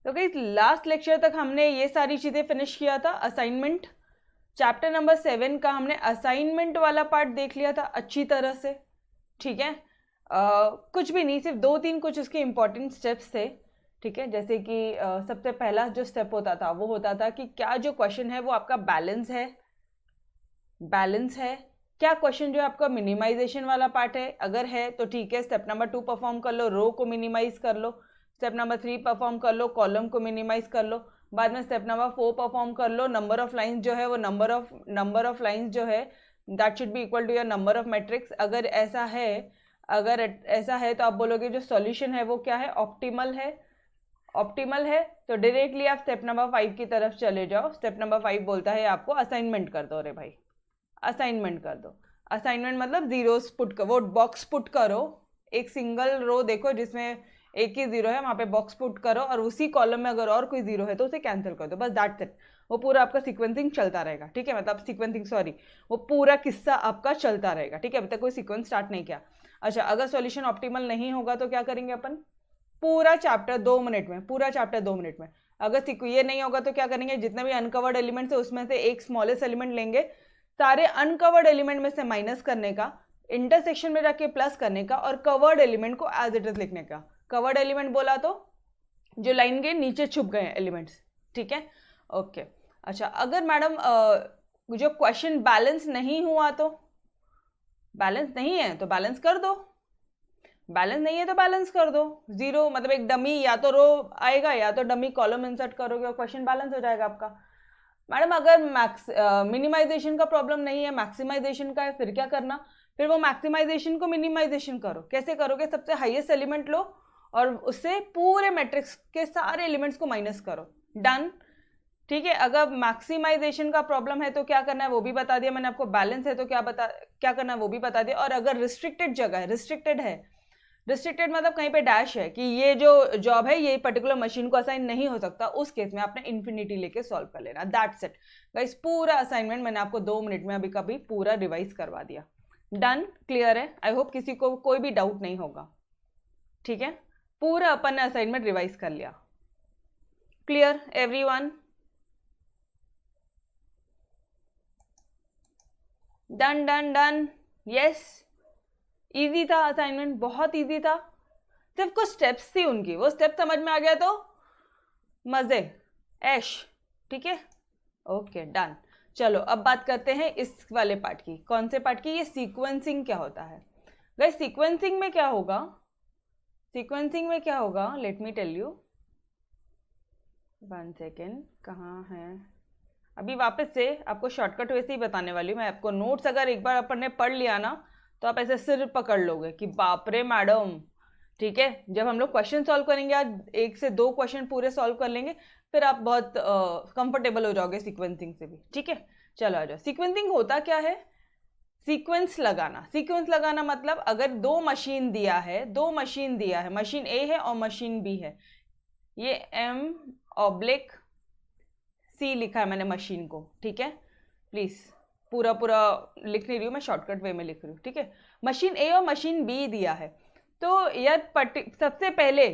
तो guys last lecture तक हमने ये सारी चीज़ें फिनिश किया था। असाइनमेंट चैप्टर नंबर 7 का हमने असाइनमेंट वाला पार्ट देख लिया था अच्छी तरह से, ठीक है। कुछ भी नहीं, सिर्फ 2-3 कुछ उसके इम्पोर्टेंट स्टेप्स थे, ठीक है। जैसे कि सबसे पहला जो स्टेप होता था वो होता था कि क्या जो क्वेश्चन है वो आपका बैलेंस है, क्या क्वेश्चन जो है आपका मिनिमाइजेशन वाला पार्ट है, अगर है तो ठीक है, स्टेप नंबर 2 परफॉर्म कर लो, रो को मिनिमाइज कर लो। स्टेप नंबर 3 परफॉर्म कर लो, कॉलम को मिनिमाइज कर लो। बाद में स्टेप नंबर 4 परफॉर्म कर लो, नंबर ऑफ लाइंस जो है वो नंबर ऑफ लाइंस जो है that should be equal to your number of matrix. अगर ऐसा है तो आप बोलोगे जो सॉल्यूशन है वो क्या है, ऑप्टिमल है। तो डायरेक्टली आप स्टेप नंबर 5 की तरफ चले जाओ। स्टेप नंबर 5 बोलता है आपको असाइनमेंट कर दो। अरे भाई असाइनमेंट कर दो। असाइनमेंट मतलब जीरोस पुट करो, वो बॉक्स पुट करो, एक सिंगल रो देखो जिसमें एक ही जीरो है, वहां पे बॉक्स पुट करो और उसी कॉलम में अगर और कोई जीरो है तो उसे कैंसिल कर दो, बस दैट्स इट। वो पूरा आपका सीक्वेंसिंग चलता रहेगा, ठीक है। मतलब वो पूरा किस्सा आपका चलता रहेगा, ठीक है। अभी तक कोई सीक्वेंस स्टार्ट नहीं किया। अच्छा, अगर सॉल्यूशन ऑप्टिमल नहीं होगा तो क्या करेंगे अपन, पूरा चैप्टर 2 मिनट में। अगर ये नहीं होगा तो क्या करेंगे, जितने भी अनकवर्ड एलिमेंट्स है उसमें से एक स्मॉलेस्ट एलिमेंट लेंगे, सारे अनकवर्ड एलिमेंट में से माइनस करने का, इंटरसेक्शन में रख के प्लस करने का और कवर्ड एलिमेंट को एज इट इज लिखने का। कवर्ड एलिमेंट बोला तो जो लाइन के नीचे छुप गए एलिमेंट्स, ठीक है, ओके। अच्छा, अगर मैडम जो क्वेश्चन बैलेंस नहीं हुआ तो, बैलेंस नहीं है तो बैलेंस कर दो, बैलेंस नहीं है तो बैलेंस कर दो। जीरो मतलब एक डमी या तो रो आएगा या तो डमी कॉलम इंसर्ट करोगे और क्वेश्चन बैलेंस हो जाएगा आपका। मैडम अगर मिनिमाइजेशन का प्रॉब्लम नहीं है, मैक्सिमाइजेशन का है, फिर क्या करना, फिर वो मैक्सिमाइजेशन को मिनिमाइजेशन करो। कैसे करोगे, सबसे हाईएस्ट एलिमेंट लो और उससे पूरे मैट्रिक्स के सारे एलिमेंट्स को माइनस करो, डन, ठीक है। अगर मैक्सिमाइजेशन का प्रॉब्लम है तो क्या करना है वो भी बता दिया मैंने आपको, बैलेंस है तो क्या करना है वो भी बता दिया। और अगर रिस्ट्रिक्टेड जगह है, रिस्ट्रिक्टेड मतलब कहीं पे डैश है कि ये जो जॉब है ये पर्टिकुलर मशीन को असाइन नहीं हो सकता, उस केस में आपने इन्फिनिटी लेके सॉल्व कर लेना, दैट्स इट गाइस। पूरा असाइनमेंट मैंने आपको 2 मिनट में अभी कभी पूरा रिवाइज करवा दिया, डन, क्लियर है। आई होप किसी को कोई भी डाउट नहीं होगा, ठीक है। पूरा अपन ने असाइनमेंट रिवाइज कर लिया, clear everyone, done done done, yes. Easy था असाइनमेंट, बहुत इजी था, सिर्फ कुछ स्टेप्स थी उनकी, वो स्टेप समझ में आ गया तो मजे ऐश, ठीक है, ओके डन। चलो अब बात करते हैं इस वाले पार्ट की। कौन से पार्ट की, ये सीक्वेंसिंग क्या होता है गाइस। सीक्वेंसिंग में क्या होगा, let me tell you, 1 second, कहाँ है, अभी वापस से आपको शॉर्टकट वैसे ही बताने वाली हूँ मैं आपको। नोट्स अगर एक बार अपन ने पढ़ लिया ना तो आप ऐसे सिर पकड़ लोगे कि बाप रे मैडम, ठीक है। जब हम लोग क्वेश्चन सॉल्व करेंगे, आज 1 से 2 क्वेश्चन पूरे सॉल्व कर लेंगे, फिर आप बहुत कंफर्टेबल हो जाओगे सीक्वेंसिंग से भी, ठीक है। चलो आ जाओ, सीक्वेंसिंग होता क्या है, सीक्वेंस लगाना मतलब अगर दो मशीन दिया है, मशीन ए है और मशीन बी है, ये M/C लिखा है मैंने मशीन को, ठीक है। प्लीज पूरा लिख नहीं रही हूँ मैं, शॉर्टकट वे में लिख रही हूँ, ठीक है। मशीन ए और मशीन बी दिया है, तो यह सबसे पहले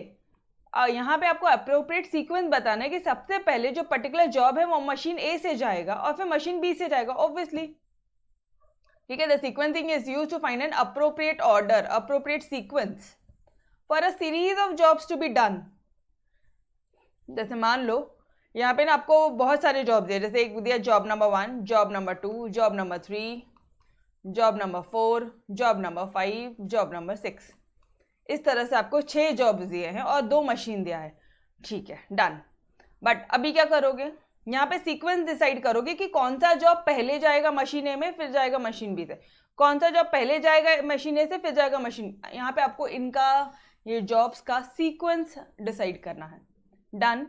यहाँ पे आपको अप्रोप्रिएट सीक्वेंस बताना है कि सबसे पहले जो पर्टिकुलर जॉब है वो मशीन ए से जाएगा और फिर मशीन बी से जाएगा, ऑब्वियसली, ठीक है। The sequencing is used to find an appropriate order, appropriate sequence for a series of jobs to be done. जैसे मान लो यहाँ पे ना आपको बहुत सारे जॉब दिए, जैसे एक दिया job number 1, job number 2, job number 3, job number 4, job number 5, job number 6, इस तरह से आपको 6 जॉब दिए हैं और 2 मशीन दिया है, ठीक है, डन। बट अभी क्या करोगे, यहाँ पे सीक्वेंस डिसाइड करोगे कि कौन सा जॉब पहले जाएगा मशीन ए में फिर जाएगा मशीन बी से, कौन सा जॉब पहले जाएगा मशीन ए से फिर जाएगा मशीन, यहाँ पे आपको इनका ये जॉब्स का सीक्वेंस डिसाइड करना है, डन,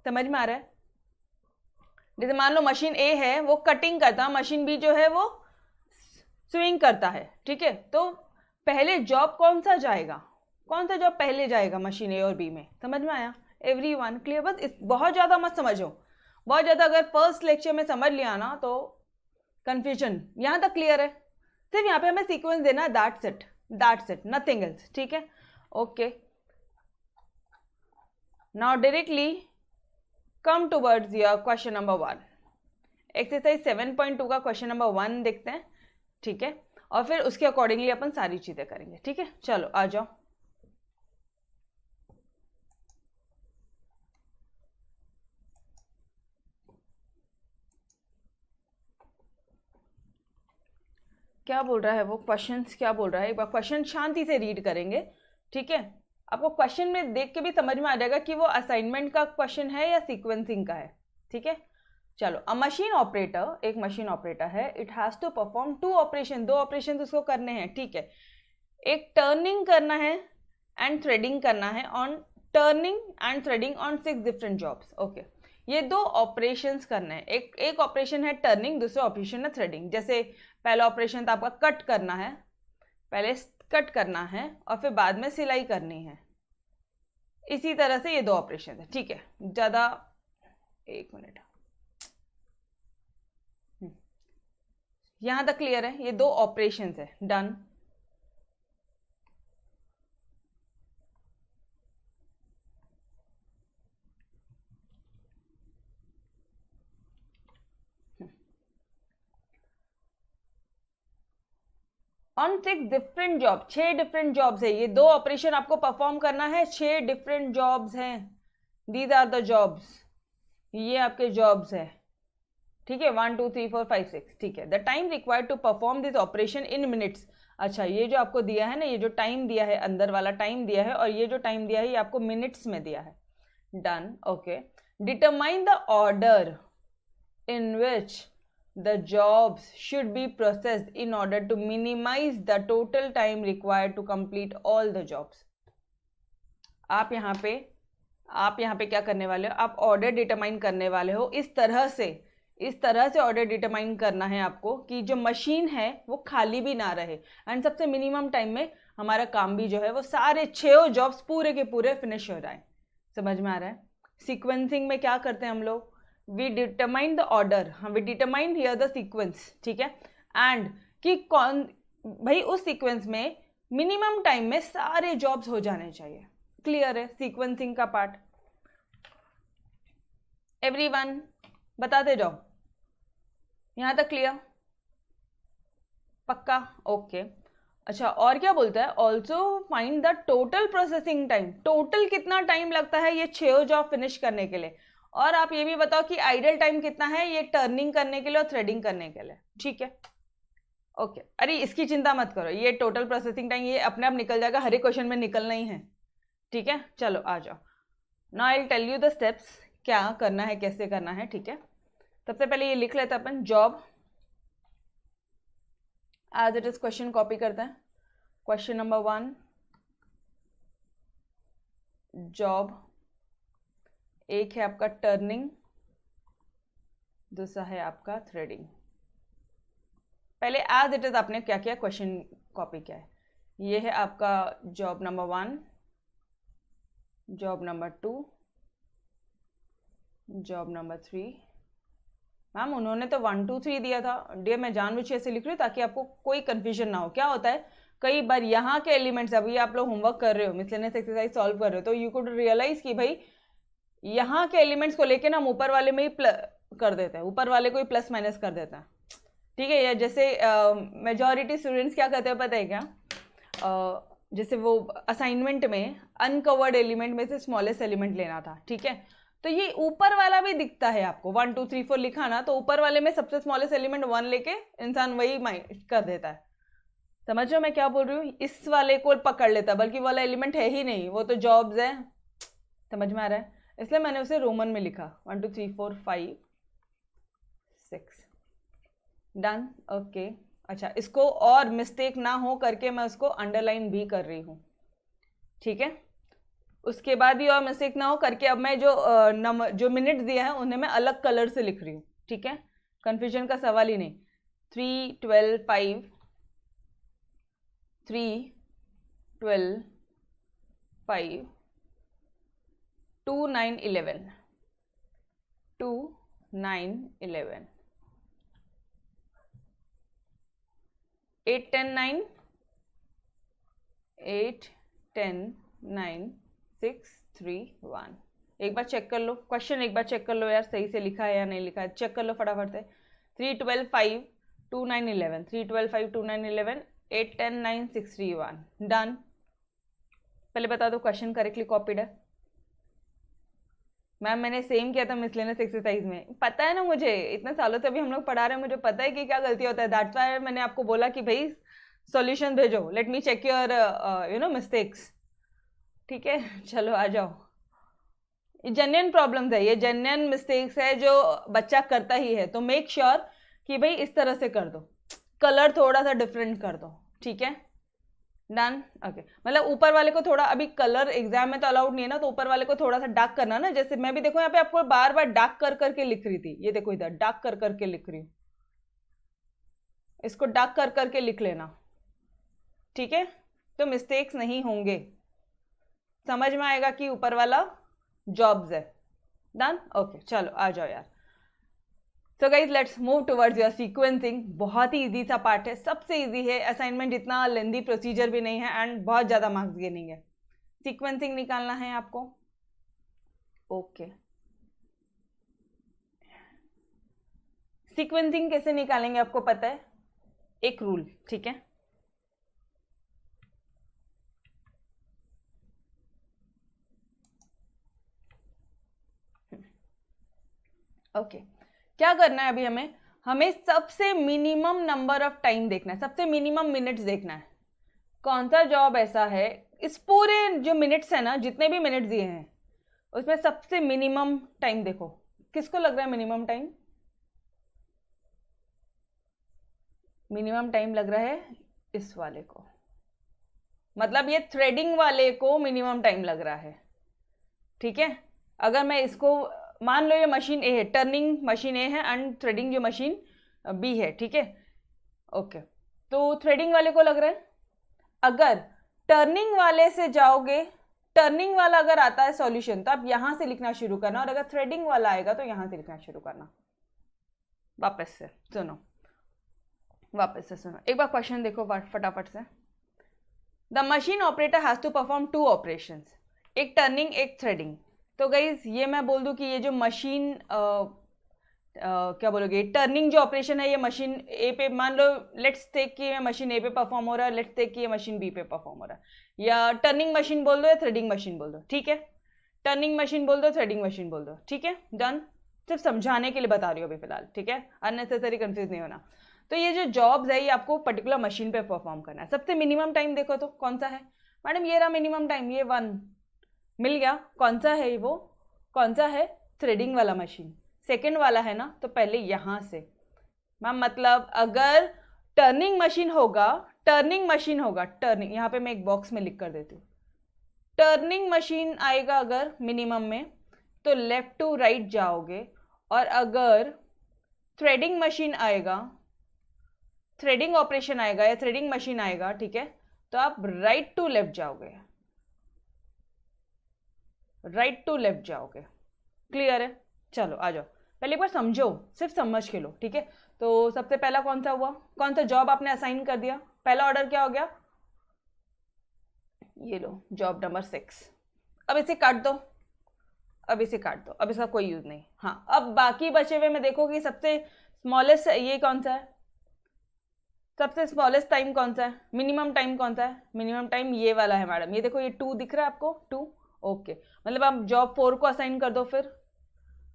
समझ में आ रहा है। जैसे मान लो मशीन ए है वो कटिंग करता है, मशीन बी जो है वो स्विंग करता है, ठीक है। तो पहले जॉब कौन सा जॉब पहले जाएगा मशीन ए और बी में, समझ में आया एवरीवन, क्लियर। बस बहुत ज्यादा मत समझो, बहुत ज्यादा अगर फर्स्ट लेक्चर में समझ लिया ना तो कंफ्यूजन, यहां तक क्लियर है। सिर्फ यहाँ पे हमें सीक्वेंस देना है, दैट्स इट, नथिंग एल्स, ठीक है, okay. Now directly come towards your question number 1। Exercise 7.2 का क्वेश्चन नंबर 1 देखते हैं, ठीक है, और फिर उसके अकॉर्डिंगली अपन सारी चीजें करेंगे, ठीक है। चलो आ जाओ। क्या बोल रहा है वो, क्वेश्चंस क्या बोल रहा है, एक बार क्वेश्चन शांति से रीड करेंगे, ठीक है। आपको क्वेश्चन में देख के भी समझ में आ जाएगा कि वो असाइनमेंट का क्वेश्चन है या सीक्वेंसिंग का है, ठीक है। चलो, अ मशीन ऑपरेटर, एक मशीन ऑपरेटर है, it has to perform 2 operation, 2 operation उसको करने हैं, ठीक है। एक टर्निंग करना है एंड थ्रेडिंग करना है, on turning and threading on 6 different jobs, okay. ये 2 ऑपरेशंस करने हैं, एक ऑपरेशन है टर्निंग, दूसरा ऑपरेशन है थ्रेडिंग। जैसे पहला ऑपरेशन तो आपका कट करना है, पहले कट करना है और फिर बाद में सिलाई करनी है। इसी तरह से ये 2 ऑपरेशन है, ठीक है। ज़्यादा, एक मिनट, यहां तक क्लियर है, ये 2 ऑपरेशन है, done. On 6 different job, 6 different jobs है, ये 2 ऑपरेशन आपको परफॉर्म करना है, 6 डिफरेंट जॉब्स हैं, दीज आर द जॉब्स, ये आपके जॉब्स है, ठीक है। 1 2 3 4 5 6, ठीक है। The time required to perform this operation in minutes. अच्छा, ये जो आपको दिया है ना, ये जो टाइम दिया है, अंदर वाला टाइम दिया है, और ये जो टाइम दिया है ये आपको मिनट्स में दिया है, done, okay. Determine the order in which the jobs should be processed in order to minimize the total time required to complete all the jobs। आप यहाँ पे क्या करने वाले हो, आप ऑर्डर डिटरमाइन करने वाले हो। इस तरह से ऑर्डर डिटरमाइन करना है आपको कि जो मशीन है वो खाली भी ना रहे एंड सबसे मिनिमम टाइम में हमारा काम भी जो है वो सारे 6 जॉब्स पूरे के पूरे फिनिश हो जाए। समझ में आ रहा है? सीक्वेंसिंग में क्या करते हैं हम लोग, we determine the order, we determine here the sequence, ठीक है। एंड कि कौन भाई उस सीक्वेंस में मिनिमम टाइम में सारे जॉब्स हो जाने चाहिए। क्लियर है सीक्वेंसिंग का पार्ट? एवरीवन बताते जाओ, यहां तक क्लियर? पक्का? ओके। अच्छा, और क्या बोलता है, also find the total processing time, total कितना टाइम लगता है ये 6 जॉब फिनिश करने के लिए। और आप ये भी बताओ कि आइडल टाइम कितना है ये टर्निंग करने के लिए और थ्रेडिंग करने के लिए, ठीक है। ओके, अरे इसकी चिंता मत करो, ये टोटल प्रोसेसिंग टाइम ये अपने आप निकल जाएगा, हर एक क्वेश्चन में निकलना ही है, ठीक है। चलो आ जाओ, now I will tell you the steps, क्या करना है कैसे करना है, ठीक है। सबसे पहले ये लिख लेते हैं अपन, job as it is, question copy करते हैं। क्वेश्चन नंबर 1, जॉब, एक है आपका टर्निंग, दूसरा है आपका थ्रेडिंग। पहले एज इट इज आपने क्या किया, क्वेश्चन कॉपी किया है। ये है आपका job number 1, job number 2, job number 3। Ma'am उन्होंने तो 1 2 3 दिया था डियर, मैं जानबूझ के ऐसे लिख रही हूँ ताकि आपको कोई कंफ्यूजन ना हो। क्या होता है कई बार यहाँ के एलिमेंट्स, अभी आप लोग होमवर्क कर रहे हो, मिसलेनियस एक्सरसाइज सॉल्व कर रहे हो, तो यू कुड रियलाइज कि भाई यहाँ के एलिमेंट्स को लेके ना हम ऊपर वाले में ही कर देते हैं, ऊपर वाले को ही प्लस माइनस कर देते हैं, ठीक है। या जैसे मेजॉरिटी स्टूडेंट्स क्या करते हैं पता है क्या, जैसे वो असाइनमेंट में अनकवर्ड एलिमेंट में से स्मॉलेस्ट एलिमेंट लेना था, ठीक है। तो ये ऊपर वाला भी दिखता है आपको, 1 2 3 4 लिखा ना, तो ऊपर वाले में सबसे स्मॉलेस्ट एलिमेंट 1 लेके इंसान वही कर देता है। समझ रहे हो मैं क्या बोल रही हूँ? इस वाले को पकड़ लेता, बल्कि वाला एलिमेंट है ही नहीं, वो तो जॉब्स है। समझ में आ रहा है? इसलिए मैंने उसे रोमन में लिखा, 1 2 3 4 5 6, डन, ओके। अच्छा, इसको और मिस्टेक ना हो करके मैं उसको अंडरलाइन भी कर रही हूँ, ठीक है। उसके बाद भी और मिस्टेक ना हो करके अब मैं जो मिनट दिया है उन्हें मैं अलग कलर से लिख रही हूँ, ठीक है। कंफ्यूजन का सवाल ही नहीं। 3 12 5, 3 12 5, 2 9 11, 2 9 11, 8 10 9, 8 10 9 6 3 1, एक बार चेक कर लो क्वेश्चन, एक बार चेक कर लो यार सही से लिखा है या नहीं लिखा है, चेक कर लो फटाफट से। 3 12 5 2 9 11, 3 12 5 2 9 11, 8 10 9 6 3 1, डन। पहले बता दो क्वेश्चन करेक्टली कॉपीड है? मैम मैंने सेम किया था मिसलेनियस एक्सरसाइज में, पता है ना मुझे, इतने सालों से अभी हम लोग पढ़ा रहे हैं, मुझे पता है कि क्या गलती होता है। दैट्स व्हाई मैंने आपको बोला कि भाई सॉल्यूशन भेजो, let me check your mistakes. ठीक है, चलो आ जाओ। जेन्युइन प्रॉब्लम्स है, ये जेन्युइन मिस्टेक्स है जो बच्चा करता ही है, तो मेक श्योर कि भाई इस तरह से कर दो, कलर थोड़ा सा डिफरेंट कर दो, ठीक है, डन। ओके, मतलब ऊपर वाले को थोड़ा, अभी कलर एग्जाम में तो अलाउड नहीं है ना, तो ऊपर वाले को थोड़ा सा डार्क करना ना, जैसे मैं भी देखो यहाँ पे आपको बार बार डार्क कर करके लिख रही थी, ये देखो इधर डार्क कर करके लिख रही हूँ, इसको डार्क कर करके लिख लेना, ठीक है, तो मिस्टेक्स नहीं होंगे, समझ में आएगा कि ऊपर वाला जॉब्स है, डन। ओके चलो आ जाओ यार। So guys let's move towards your sequencing. बहुत ही इजी सा पार्ट है, सबसे इजी है, असाइनमेंट इतना लेंदी प्रोसीजर भी नहीं है एंड बहुत ज़्यादा मार्क्स गेनिंग है। सीक्वेंसिंग निकालना है आपको, ओके। सीक्वेंसिंग कैसे निकालेंगे आपको पता है, एक रूल, ठीक है, ओके क्या करना है अभी हमें सबसे मिनिमम नंबर ऑफ टाइम देखना है, सबसे मिनिमम मिनट्स देखना है। कौन सा जॉब ऐसा है इस पूरे जो मिनट्स है ना, जितने भी मिनट्स दिए हैं उसमें सबसे मिनिमम टाइम देखो, किसको लग रहा है मिनिमम टाइम? मिनिमम टाइम लग रहा है इस वाले को, मतलब ये थ्रेडिंग वाले को मिनिमम टाइम लग रहा है, ठीक है। अगर मैं इसको मान लो ये मशीन ए है, टर्निंग मशीन ए है एंड थ्रेडिंग जो मशीन बी है, ठीक है, ओके। तो थ्रेडिंग वाले को लग रहा है, अगर टर्निंग वाले से जाओगे, टर्निंग वाला अगर आता है सॉल्यूशन तो आप यहां से लिखना शुरू करना, और अगर थ्रेडिंग वाला आएगा तो यहां से लिखना शुरू करना। वापस से सुनो, वापस से सुनो, एक बार क्वेश्चन देखो फटाफट से। The machine operator has to perform 2 operations, एक टर्निंग एक थ्रेडिंग। तो गाइज ये मैं बोल दूं कि ये जो मशीन क्या बोलोगे, टर्निंग जो ऑपरेशन है ये मशीन ए पे, मान लो लेट्स टेक कि ये मशीन ए पे परफॉर्म हो रहा है, लेट्स टेक कि ये मशीन बी पे परफॉर्म हो रहा है, या टर्निंग मशीन बोल दो या थ्रेडिंग मशीन बोल दो, ठीक है, टर्निंग मशीन बोल दो, थ्रेडिंग मशीन बोल दो, ठीक है, डन। सिर्फ समझाने के लिए बता रही हूँ अभी फिलहाल, ठीक है, अननेसेसरी कंफ्यूज नहीं होना। तो ये जो जॉब्स है ये आपको पर्टिकुलर मशीन पे परफॉर्म करना है। सबसे मिनिमम टाइम देखो तो कौन सा है मैडम, ये रहा मिनिमम टाइम, ये 1 मिल गया। कौन सा है वो, कौन सा है, थ्रेडिंग वाला मशीन, सेकंड वाला है ना, तो पहले यहां से मैम, मतलब अगर टर्निंग मशीन होगा, टर्निंग मशीन होगा, टर्निंग, यहां पे मैं एक बॉक्स में लिख कर देती हूँ, टर्निंग मशीन आएगा अगर मिनिमम में तो लेफ्ट टू राइट जाओगे, और अगर थ्रेडिंग मशीन आएगा, थ्रेडिंग ऑपरेशन आएगा या थ्रेडिंग मशीन आएगा, ठीक है, तो आप राइट टू लेफ्ट जाओगे, राइट टू लेफ्ट जाओगे, क्लियर है। चलो आ जाओ, पहले एक बार समझो, सिर्फ समझ के लो, ठीक है। तो सबसे पहला कौन सा हुआ, कौन सा जॉब आपने असाइन कर दिया, पहला ऑर्डर क्या हो गया, ये लो जॉब नंबर 6। अब इसे काट दो, अब इसे काट दो, अब इसका कोई यूज नहीं। हाँ, अब बाकी बचे हुए में देखो कि सबसे स्मॉलेस्ट ये कौन सा है, सबसे स्मॉलेस्ट टाइम कौन सा है, मिनिमम टाइम कौन सा है, मिनिमम टाइम ये वाला है मैडम, ये देखो ये 2 दिख रहा है आपको, 2, ओके, मतलब आप जॉब 4 को असाइन कर दो। फिर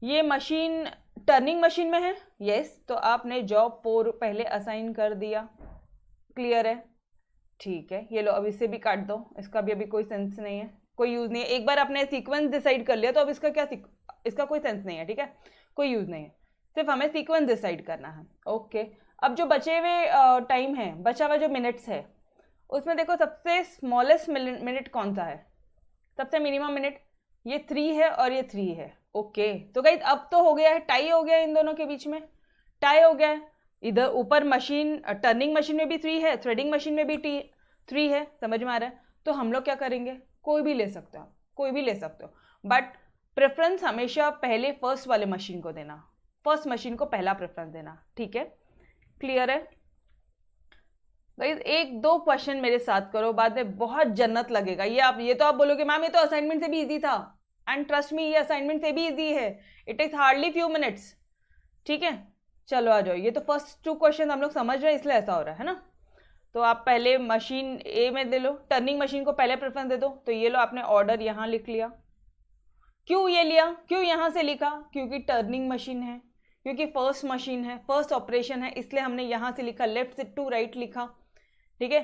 ये मशीन टर्निंग मशीन में है, यस, तो आपने जॉब 4 पहले असाइन कर दिया, क्लियर है, ठीक है। ये लो अब इसे भी काट दो, इसका भी अभी कोई सेंस नहीं है, कोई यूज नहीं है, एक बार आपने सीक्वेंस डिसाइड कर लिया तो अब इसका क्या, इसका कोई सेंस नहीं है, ठीक है, कोई यूज नहीं है, सिर्फ हमें सीक्वेंस डिसाइड करना है, ओके। अब जो बचे हुए टाइम है, बचा हुआ जो मिनट्स है, उसमें देखो सबसे स्मॉलेस्ट मिनट कौन सा है, सबसे मिनिमम मिनट, ये 3 है और ये 3 है, ओके। तो गाइस अब तो हो गया है, टाई हो गया है इन दोनों के बीच में, टाई हो गया है। इधर ऊपर मशीन टर्निंग मशीन में भी 3 है, थ्रेडिंग मशीन में भी 3 है, समझ में आ रहा है। तो हम लोग क्या करेंगे, कोई भी ले सकते हो, कोई भी ले सकते हो, बट प्रेफरेंस हमेशा पहले फर्स्ट वाले मशीन को देना, फर्स्ट मशीन को पहला प्रेफरेंस देना, ठीक है, क्लियर है। गाइस 1-2 क्वेश्चन मेरे साथ करो, बाद में बहुत जन्नत लगेगा। ये तो आप बोलोगे मैम ये तो असाइनमेंट से भी इजी था, एंड ट्रस्ट मी ये असाइनमेंट से भी इजी है, it takes hardly few minutes, ठीक है। चलो आ जाओ, ये तो फर्स्ट 2 क्वेश्चन हम लोग समझ रहे हैं इसलिए ऐसा हो रहा है ना। तो आप पहले मशीन ए में दे लो, टर्निंग मशीन को पहले प्रेफरेंस दे दो, तो ये लो आपने ऑर्डर यहाँ लिख लिया। क्यों ये लिया, क्यों यहाँ से लिखा, क्योंकि टर्निंग मशीन है, क्योंकि फर्स्ट मशीन है, फर्स्ट ऑपरेशन है, इसलिए हमने यहाँ से लिखा, लेफ्ट से टू राइट लिखा, ठीक है।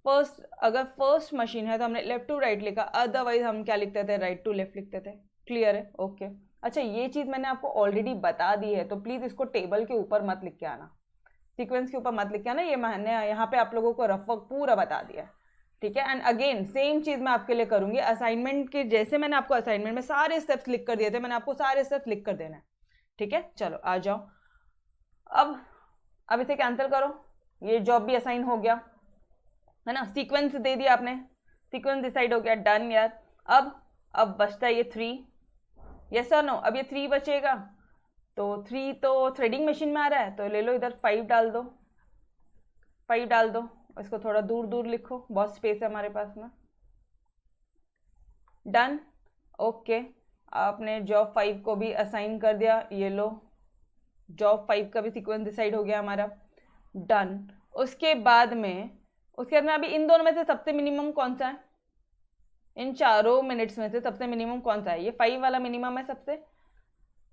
फर्स्ट, अगर फर्स्ट मशीन है तो हमने लेफ्ट टू राइट लिखा, अदरवाइज हम क्या लिखते थे, राइट टू लेफ्ट लिखते थे। क्लियर है, ओके। अच्छा ये चीज़ मैंने आपको ऑलरेडी बता दी है, तो प्लीज़ इसको टेबल के ऊपर मत लिख के आना, सीक्वेंस के ऊपर मत लिख के आना, ये मैंने यहाँ पे आप लोगों को रफ वर्क पूरा बता दिया, ठीक है। एंड अगेन सेम चीज़ मैं आपके लिए करूँगी असाइनमेंट के, जैसे मैंने आपको असाइनमेंट में सारे स्टेप्स लिख कर दिए थे, मैंने आपको सारे स्टेप्स लिख कर देना है, ठीक है। चलो आ जाओ, अब इसे कैंसिल करो, ये जॉब भी असाइन हो गया है ना, सीक्वेंस दे दिया आपने, सीक्वेंस डिसाइड हो गया, डन यार। अब बचता है ये 3, यस और नो, अब ये 3 बचेगा, तो 3 तो थ्रेडिंग मशीन में आ रहा है, तो ले लो इधर 5 डाल दो, 5 डाल दो, इसको थोड़ा दूर दूर लिखो, बहुत स्पेस है हमारे पास में, डन, ओके। आपने जॉब 5 को भी असाइन कर दिया, ये लो जॉब 5 का भी सीक्वेंस डिसाइड हो गया हमारा, डन। उसके बाद में अभी इन दोनों में से सबसे मिनिमम कौन सा है, इन चारों मिनट्स में से सबसे मिनिमम कौन सा है, ये 5 वाला मिनिमम है सबसे,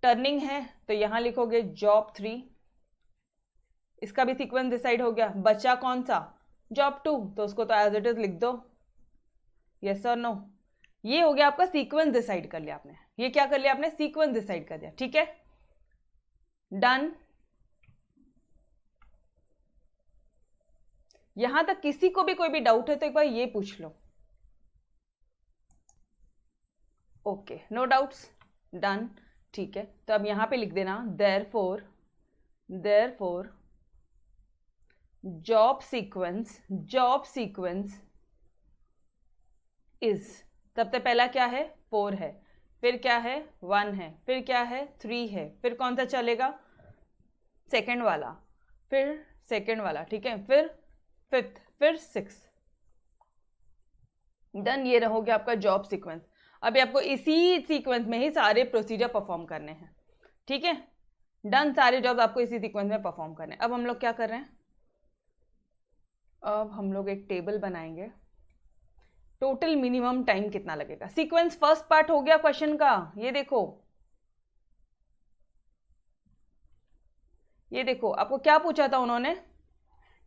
टर्निंग है तो यहाँ लिखोगे जॉब 3, इसका भी सीक्वेंस डिसाइड हो गया, बचा कौन सा, जॉब 2, तो उसको तो एज इट इज लिख दो, यस और नो। ये हो गया आपका सीक्वेंस डिसाइड कर लिया आपने, ये क्या कर लिया आपने, सीक्वेंस डिसाइड कर दिया, ठीक है, डन। यहां तक किसी को भी कोई भी डाउट है तो एक बार ये पूछ लो, ओके, नो डाउट्स, डन, ठीक है। तो अब यहां पे लिख देना देयरफॉर जॉब सीक्वेंस इज, सबसे पहला क्या है, 4 है, फिर क्या है, 1 है, फिर क्या है, 3 है, फिर कौन सा चलेगा, सेकंड वाला, फिर सेकंड वाला, ठीक है, फिर 5th, फिर 6th, डन। ये रहोगे आपका जॉब सीक्वेंस। अभी आपको इसी सीक्वेंस में ही सारे प्रोसीजर परफॉर्म करने हैं, ठीक है, डन, सारे जॉब आपको इसी सीक्वेंस में परफॉर्म करने हैं। अब हम लोग क्या कर रहे हैं, अब हम लोग एक टेबल बनाएंगे, टोटल मिनिमम टाइम कितना लगेगा। सीक्वेंस फर्स्ट पार्ट हो गया क्वेश्चन का, ये देखो आपको क्या पूछा था उन्होंने,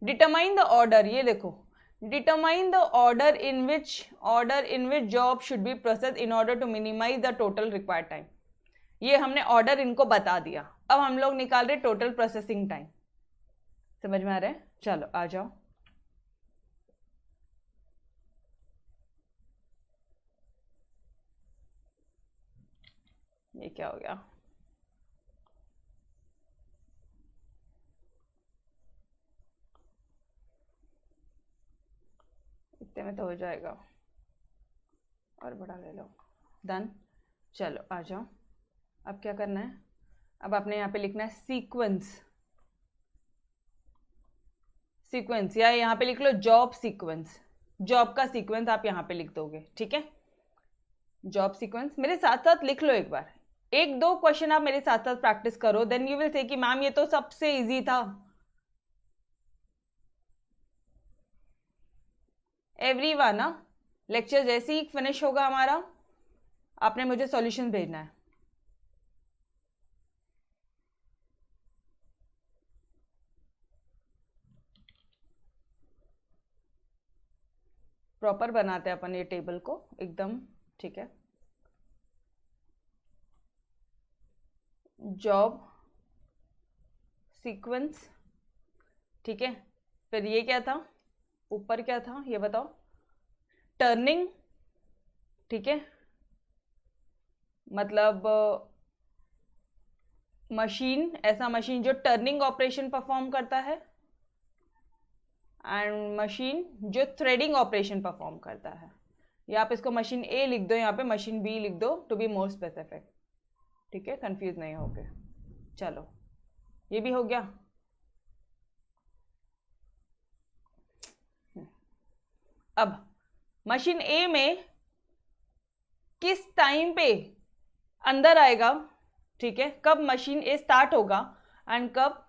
डिटरमाइन द ऑर्डर, ये देखो, determine the order in which job should be process in order to minimize the total required time. ये हमने ऑर्डर इनको बता दिया, अब हम लोग निकाल रहे टोटल प्रोसेसिंग टाइम, समझ में आ रहा है। चलो आ जाओ, ये क्या हो गया, इतने में तो हो जाएगा, और बड़ा ले लो, डन। चलो आ जाओ, अब क्या करना है, अब आपने यहाँ पे लिखना है सीक्वेंस, या यहाँ पे लिख लो जॉब सीक्वेंस, जॉब का सीक्वेंस आप यहाँ पे लिख दोगे, ठीक है, जॉब सीक्वेंस मेरे साथ साथ लिख लो एक बार, 1-2 क्वेश्चन आप मेरे साथ साथ प्रैक्टिस करो, देन यू विल से कि मैम ये तो सबसे इजी था। एवरीवन ना, लेक्चर जैसे ही फिनिश होगा हमारा, आपने मुझे सॉल्यूशन भेजना है, प्रॉपर बनाते हैं अपन ये टेबल को एकदम, ठीक है। जॉब सीक्वेंस, ठीक है, फिर ये क्या था, ऊपर क्या था ये बताओ, टर्निंग, ठीक है, मतलब मशीन, ऐसा मशीन जो टर्निंग ऑपरेशन परफॉर्म करता है, एंड मशीन जो थ्रेडिंग ऑपरेशन परफॉर्म करता है, या आप इसको मशीन ए लिख दो, यहाँ पे मशीन बी लिख दो टू बी मोर स्पेसिफिक, ठीक है, कंफ्यूज नहीं होगे। चलो ये भी हो गया, अब मशीन ए में किस टाइम पे अंदर आएगा, ठीक है, कब मशीन ए स्टार्ट होगा एंड कब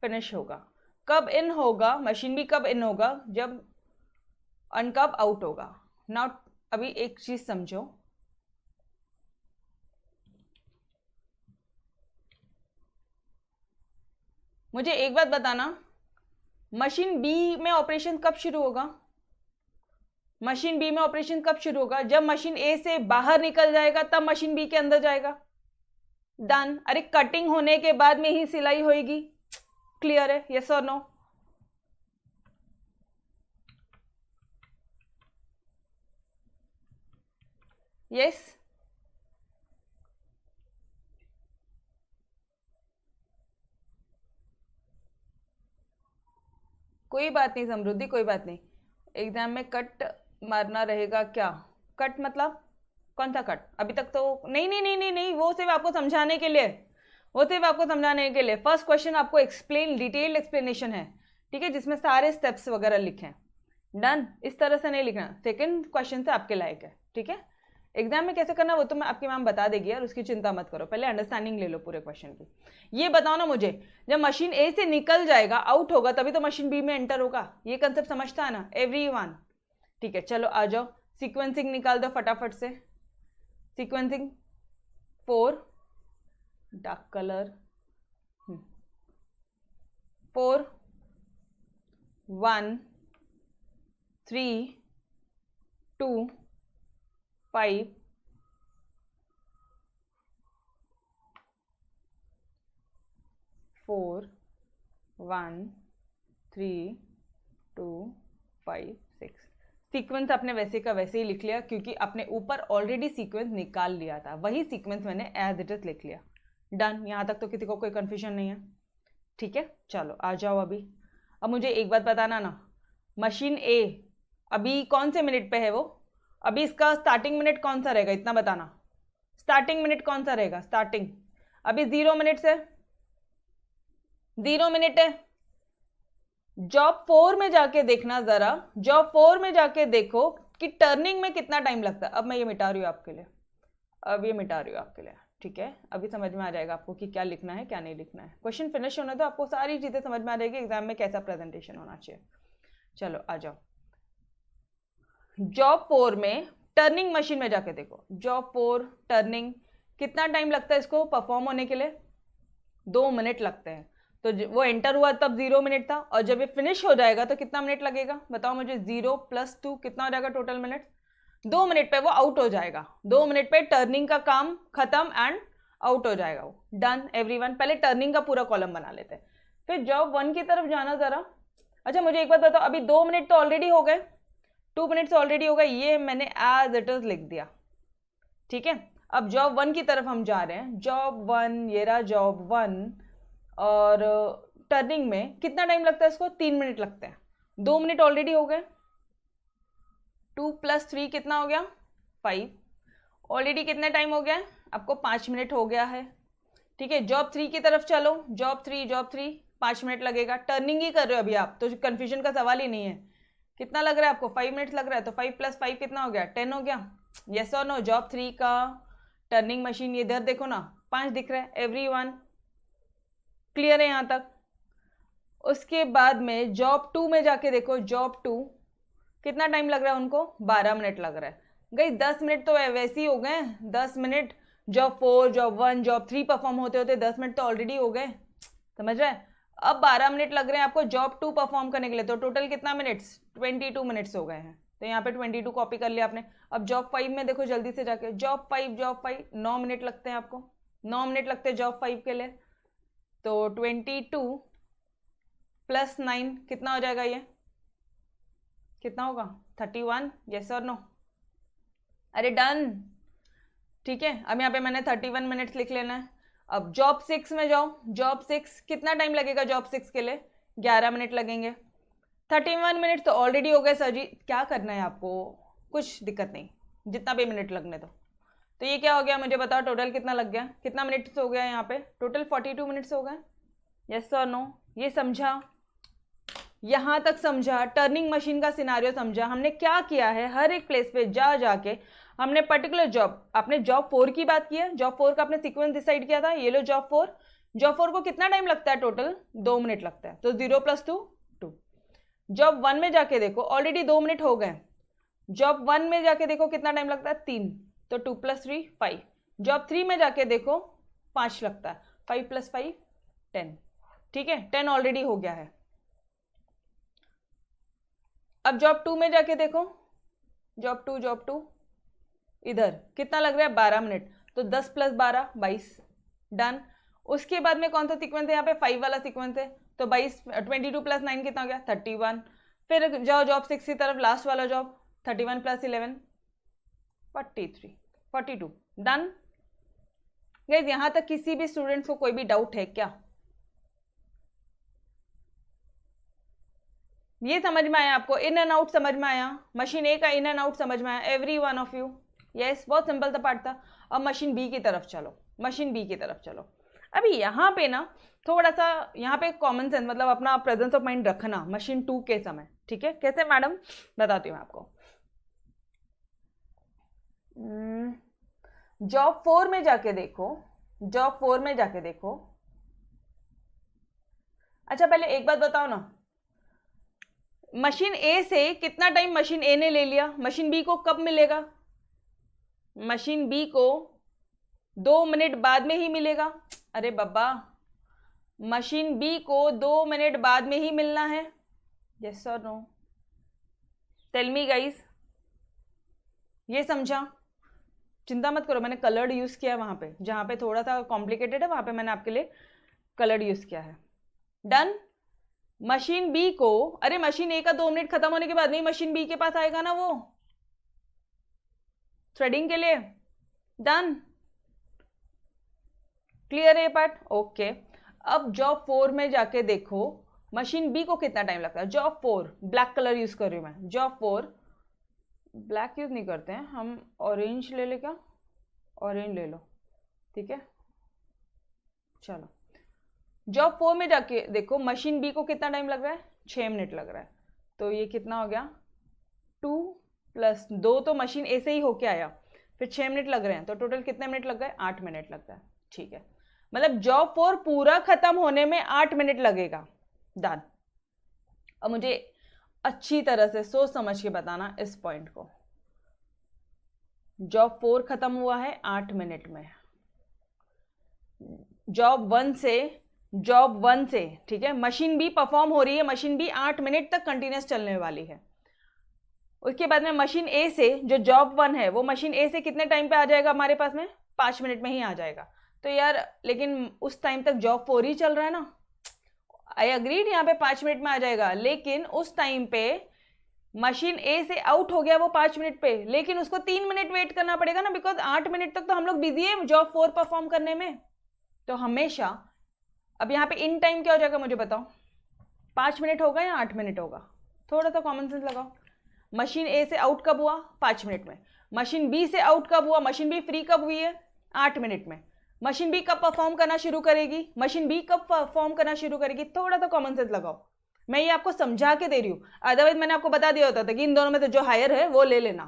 फिनिश होगा, कब इन होगा मशीन बी, कब इन होगा जब, एंड कब आउट होगा। नाउ अभी एक चीज समझो, मुझे एक बात बताना, मशीन बी में ऑपरेशन कब शुरू होगा, मशीन बी में ऑपरेशन कब शुरू होगा, जब मशीन ए से बाहर निकल जाएगा तब मशीन बी के अंदर जाएगा। डन। अरे कटिंग होने के बाद में ही सिलाई होगी, क्लियर है, यस और नो? यस, कोई बात नहीं समृद्धि, कोई बात नहीं। एग्जाम में कट मारना रहेगा क्या? कट मतलब कौन सा कट? अभी तक तो नहीं नहीं नहीं नहीं नहीं, वो सिर्फ आपको समझाने के लिए, वो सिर्फ आपको समझाने के लिए। फर्स्ट क्वेश्चन आपको एक्सप्लेन, डिटेल्ड एक्सप्लेनेशन है, ठीक है, जिसमें सारे स्टेप्स वगैरह लिखे हैं। डन। इस तरह से नहीं लिखना, सेकंड क्वेश्चन से आपके लायक है, ठीक है। एग्जाम में कैसे करना वो तो मैं आपकी मैम बता देगी यार, उसकी चिंता मत करो, पहले अंडरस्टैंडिंग ले लो पूरे क्वेश्चन की। ये बताओ ना मुझे, जब मशीन ए से निकल जाएगा, आउट होगा, तभी तो मशीन बी में एंटर होगा। ये कंसेप्ट समझता है ना एवरीवन? ठीक है, चलो आ जाओ, सीक्वेंसिंग निकाल दो फटाफट से। Sequencing 4 dark colour 4 1 3 2 5 4 1 3 2 5 6। सीक्वेंस आपने वैसे का वैसे ही लिख लिया, क्योंकि आपने ऊपर ऑलरेडी सीक्वेंस निकाल लिया था, वही सीक्वेंस मैंने एज इट इज लिख लिया। डन। यहाँ तक तो किसी को कोई कंफ्यूजन नहीं है, ठीक है। चलो आ जाओ अभी। अब मुझे एक बात बताना ना, मशीन ए अभी कौन से मिनट पे है वो, अभी इसका स्टार्टिंग मिनट कौन सा रहेगा, इतना बताना। स्टार्टिंग मिनट कौन सा रहेगा? स्टार्टिंग अभी 0 मिनट है, 0 मिनट है। जॉब 4 में जाके देखना जरा, जॉब 4 में जाके देखो कि टर्निंग में कितना टाइम लगता है। अब मैं ये मिटा रही हूँ आपके लिए, अब ये मिटा रही हूँ आपके लिए, ठीक है। अभी समझ में आ जाएगा आपको कि क्या लिखना है क्या नहीं लिखना है। क्वेश्चन फिनिश होने तो आपको सारी चीजें समझ में आ जाएगी एग्जाम में कैसा प्रेजेंटेशन होना चाहिए। चलो आ जाओ, जॉब 4 में टर्निंग मशीन में जाके देखो, जॉब 4 टर्निंग कितना टाइम लगता है इसको परफॉर्म होने के लिए? 2 मिनट लगते हैं। तो वो एंटर हुआ तब 0 मिनट था, और जब ये फिनिश हो जाएगा तो कितना मिनट लगेगा बताओ मुझे? 0 + 2 कितना हो जाएगा टोटल मिनट? 2 मिनट पे वो आउट हो जाएगा, 2 मिनट पे टर्निंग का काम खत्म एंड आउट हो जाएगा वो। Done everyone. पहले टर्निंग का पूरा कॉलम बना लेते हैं, फिर जॉब 1 की तरफ जाना जरा। अच्छा मुझे एक बात बताओ, अभी 2 मिनट तो ऑलरेडी हो गए, 2 मिनट्स ऑलरेडी हो गए, ये मैंने एज इट इज लिख दिया, ठीक है। अब जॉब 1 की तरफ हम जा रहे हैं, जॉब 1, ये रहा जॉब 1, और टर्निंग में कितना टाइम लगता है इसको? 3 मिनट लगते हैं। 2 मिनट ऑलरेडी हो गए, 2 + 3 कितना हो गया? 5। ऑलरेडी कितना टाइम हो गया आपको? 5 मिनट हो गया है, ठीक है। जॉब 3 की तरफ चलो, जॉब 3 5 मिनट लगेगा। टर्निंग ही कर रहे हो अभी आप, तो कंफ्यूजन का सवाल ही नहीं है। कितना लग रहा है आपको? 5 मिनट लग रहा है, तो 5 + 5 कितना हो गया? 10 हो गया। यस और नो? जॉब 3 का टर्निंग मशीन, ये इधर देखो ना, 5 दिख रहा है एवरीवन, क्लियर है यहाँ तक? उसके बाद में जॉब 2 में जाके देखो, जॉब 2 कितना टाइम लग रहा है उनको? 12 मिनट लग रहा है। गई 10 मिनट तो वैसे ही हो गए, 10 minute. Job 4, job 1, job 3 perform होते होते 10 मिनट तो ऑलरेडी हो गए, समझ रहे हैं? अब 12 मिनट लग रहे हैं आपको जॉब 2 परफॉर्म करने के लिए, तो टोटल कितना मिनट्स? 22 मिनट्स हो गए हैं, तो यहाँ पे 22 कॉपी कर लिया आपने। अब जॉब 5 में देखो जल्दी से जाके, जॉब 5 9 मिनट लगते हैं आपको, 9 मिनट लगते हैं जॉब 5 के लिए, तो 22 + 9 कितना हो जाएगा? ये कितना होगा? 31। यस और नो? अरे डन, ठीक है। अब यहाँ पे मैंने 31 मिनट्स लिख लेना है। अब जॉब 6 में जाओ, जॉब 6 कितना टाइम लगेगा? जॉब 6 के लिए 11 मिनट लगेंगे। 31 मिनट तो ऑलरेडी हो गए सर जी, क्या करना है आपको? कुछ दिक्कत नहीं, जितना भी मिनट लगने दो। तो ये क्या हो गया मुझे बताओ, टोटल कितना लग गया? कितना मिनट्स हो गया यहाँ पे? टोटल 42 मिनट्स हो गए। यस और नो? ये समझा? यहाँ तक समझा? टर्निंग मशीन का सिनारियो समझा? हमने क्या किया है, हर एक प्लेस पे जा जाके हमने पर्टिकुलर जॉब, आपने जॉब 4 की बात की है, जॉब 4 का आपने सीक्वेंस डिसाइड किया था, ये लो जॉब 4। जॉब 4 को कितना टाइम लगता है टोटल? 2 मिनट लगता है, तो 0 + 2 2। जॉब 1 में जाके देखो, ऑलरेडी 2 मिनट हो गए। जॉब 1 में जाके देखो कितना टाइम लगता है? 3, तो 2 + 3 5। जॉब 3 में जाके देखो 5 लगता है, 5 + 5 10। ठीक है, 10 ऑलरेडी हो गया है। अब जॉब 2 में जाके देखो, जॉब 2 इधर कितना लग रहा है? 12 मिनट, तो 10 + 12 22। डन। उसके बाद में कौन सा सीक्वेंस है? यहाँ पे 5 वाला सीक्वेंस है, तो 22 22 + 9 कितना हो गया? 31। फिर जाओ जॉब 6 की तरफ, लास्ट वाला जॉब, 31 + 11 43 42। डन। गाइस यहाँ तक किसी भी स्टूडेंट्स को कोई भी डाउट है क्या? ये समझ में आया आपको? इन एंड आउट समझ में आया? मशीन ए का इन एंड आउट समझ में आया? Every one of you? Yes, बहुत सिंपल सा पार्ट था। अब मशीन बी की तरफ चलो, मशीन बी की तरफ चलो। अभी यहाँ पे ना थोड़ा सा यहाँ पे कॉमन सेंस, मतलब अपना प्रेजेंस ऑफ माइंड रखना मशीन 2 के समय। ठीक है, कैसे मैडम? बताती हूँ मैं आपको। जॉब 4 में जाके देखो, जॉब 4 में जाके देखो। अच्छा पहले एक बात बताओ ना, मशीन ए से कितना टाइम मशीन ए ने ले लिया? मशीन बी को कब मिलेगा? मशीन बी को 2 मिनट बाद में ही मिलेगा। अरे बाबा, मशीन बी को 2 मिनट बाद में ही मिलना है। यस और नो? टेल मी गाइस, ये समझा? चिंता मत करो, मैंने कलर्ड यूज किया है वहां पे, जहां पे थोड़ा सा कॉम्प्लिकेटेड है वहां पे मैंने आपके लिए कलर्ड यूज किया है। डन। मशीन बी को, अरे मशीन ए का 2 मिनट खत्म होने के बाद नहीं मशीन बी के पास आएगा ना वो थ्रेडिंग के लिए। डन, क्लियर है ये पार्ट? ओके। अब जॉब 4 में जाके देखो मशीन बी को कितना टाइम लगता है। जॉब 4, ब्लैक कलर यूज कर रही हूं मैं। जॉब 4, ब्लैक यूज नहीं करते हैं हम, ऑरेंज ले ले क्या? ऑरेंज ले लो, ठीक है। चलो जॉब 4 में जाके देखो मशीन बी को कितना टाइम लग रहा है? 6 मिनट लग रहा है, तो ये कितना हो गया? 2 + 2 तो मशीन ए से ही होके आया, फिर 6 मिनट लग रहे हैं, तो टोटल कितने मिनट लग गए? 8 मिनट लग गए। ठीक है, मतलब जॉब 4 पूरा खत्म होने में 8 मिनट लगेगा। डन। अब मुझे अच्छी तरह से सोच समझ के बताना इस पॉइंट को। जॉब 4 खत्म हुआ है 8 मिनट में, जॉब 1 से, ठीक है, मशीन बी परफॉर्म हो रही है, मशीन बी 8 मिनट तक कंटिन्यूस चलने वाली है। उसके बाद में मशीन ए से, जो जॉब 1 है वो मशीन ए से कितने टाइम पे आ जाएगा हमारे पास में? 5 मिनट में ही आ जाएगा। तो यार लेकिन उस टाइम तक जॉब 4 ही चल रहा है ना। आई अग्रीड, यहाँ पे 5 मिनट में आ जाएगा, लेकिन उस टाइम पे मशीन ए से आउट हो गया वो 5 मिनट पे, लेकिन उसको 3 मिनट वेट करना पड़ेगा ना, बिकॉज 8 मिनट तक तो हम लोग बिजी है जॉब 4 परफॉर्म करने में। तो हमेशा, अब यहाँ पे इन टाइम क्या हो जाएगा मुझे बताओ? 5 मिनट होगा या 8 मिनट होगा? थोड़ा सा कॉमन सेंस लगाओ। मशीन ए से आउट कब हुआ? 5 मिनट में। मशीन बी से आउट कब हुआ? मशीन बी फ्री कब हुई है? 8 मिनट में। मशीन बी कब परफॉर्म करना शुरू करेगी? मशीन बी कब परफॉर्म करना शुरू करेगी? थोड़ा सा कॉमन सेंस लगाओ। मैं ये आपको समझा के दे रही हूँ, अदरवाइज मैंने आपको बता दिया होता था कि इन दोनों में तो जो हायर है वो ले लेना,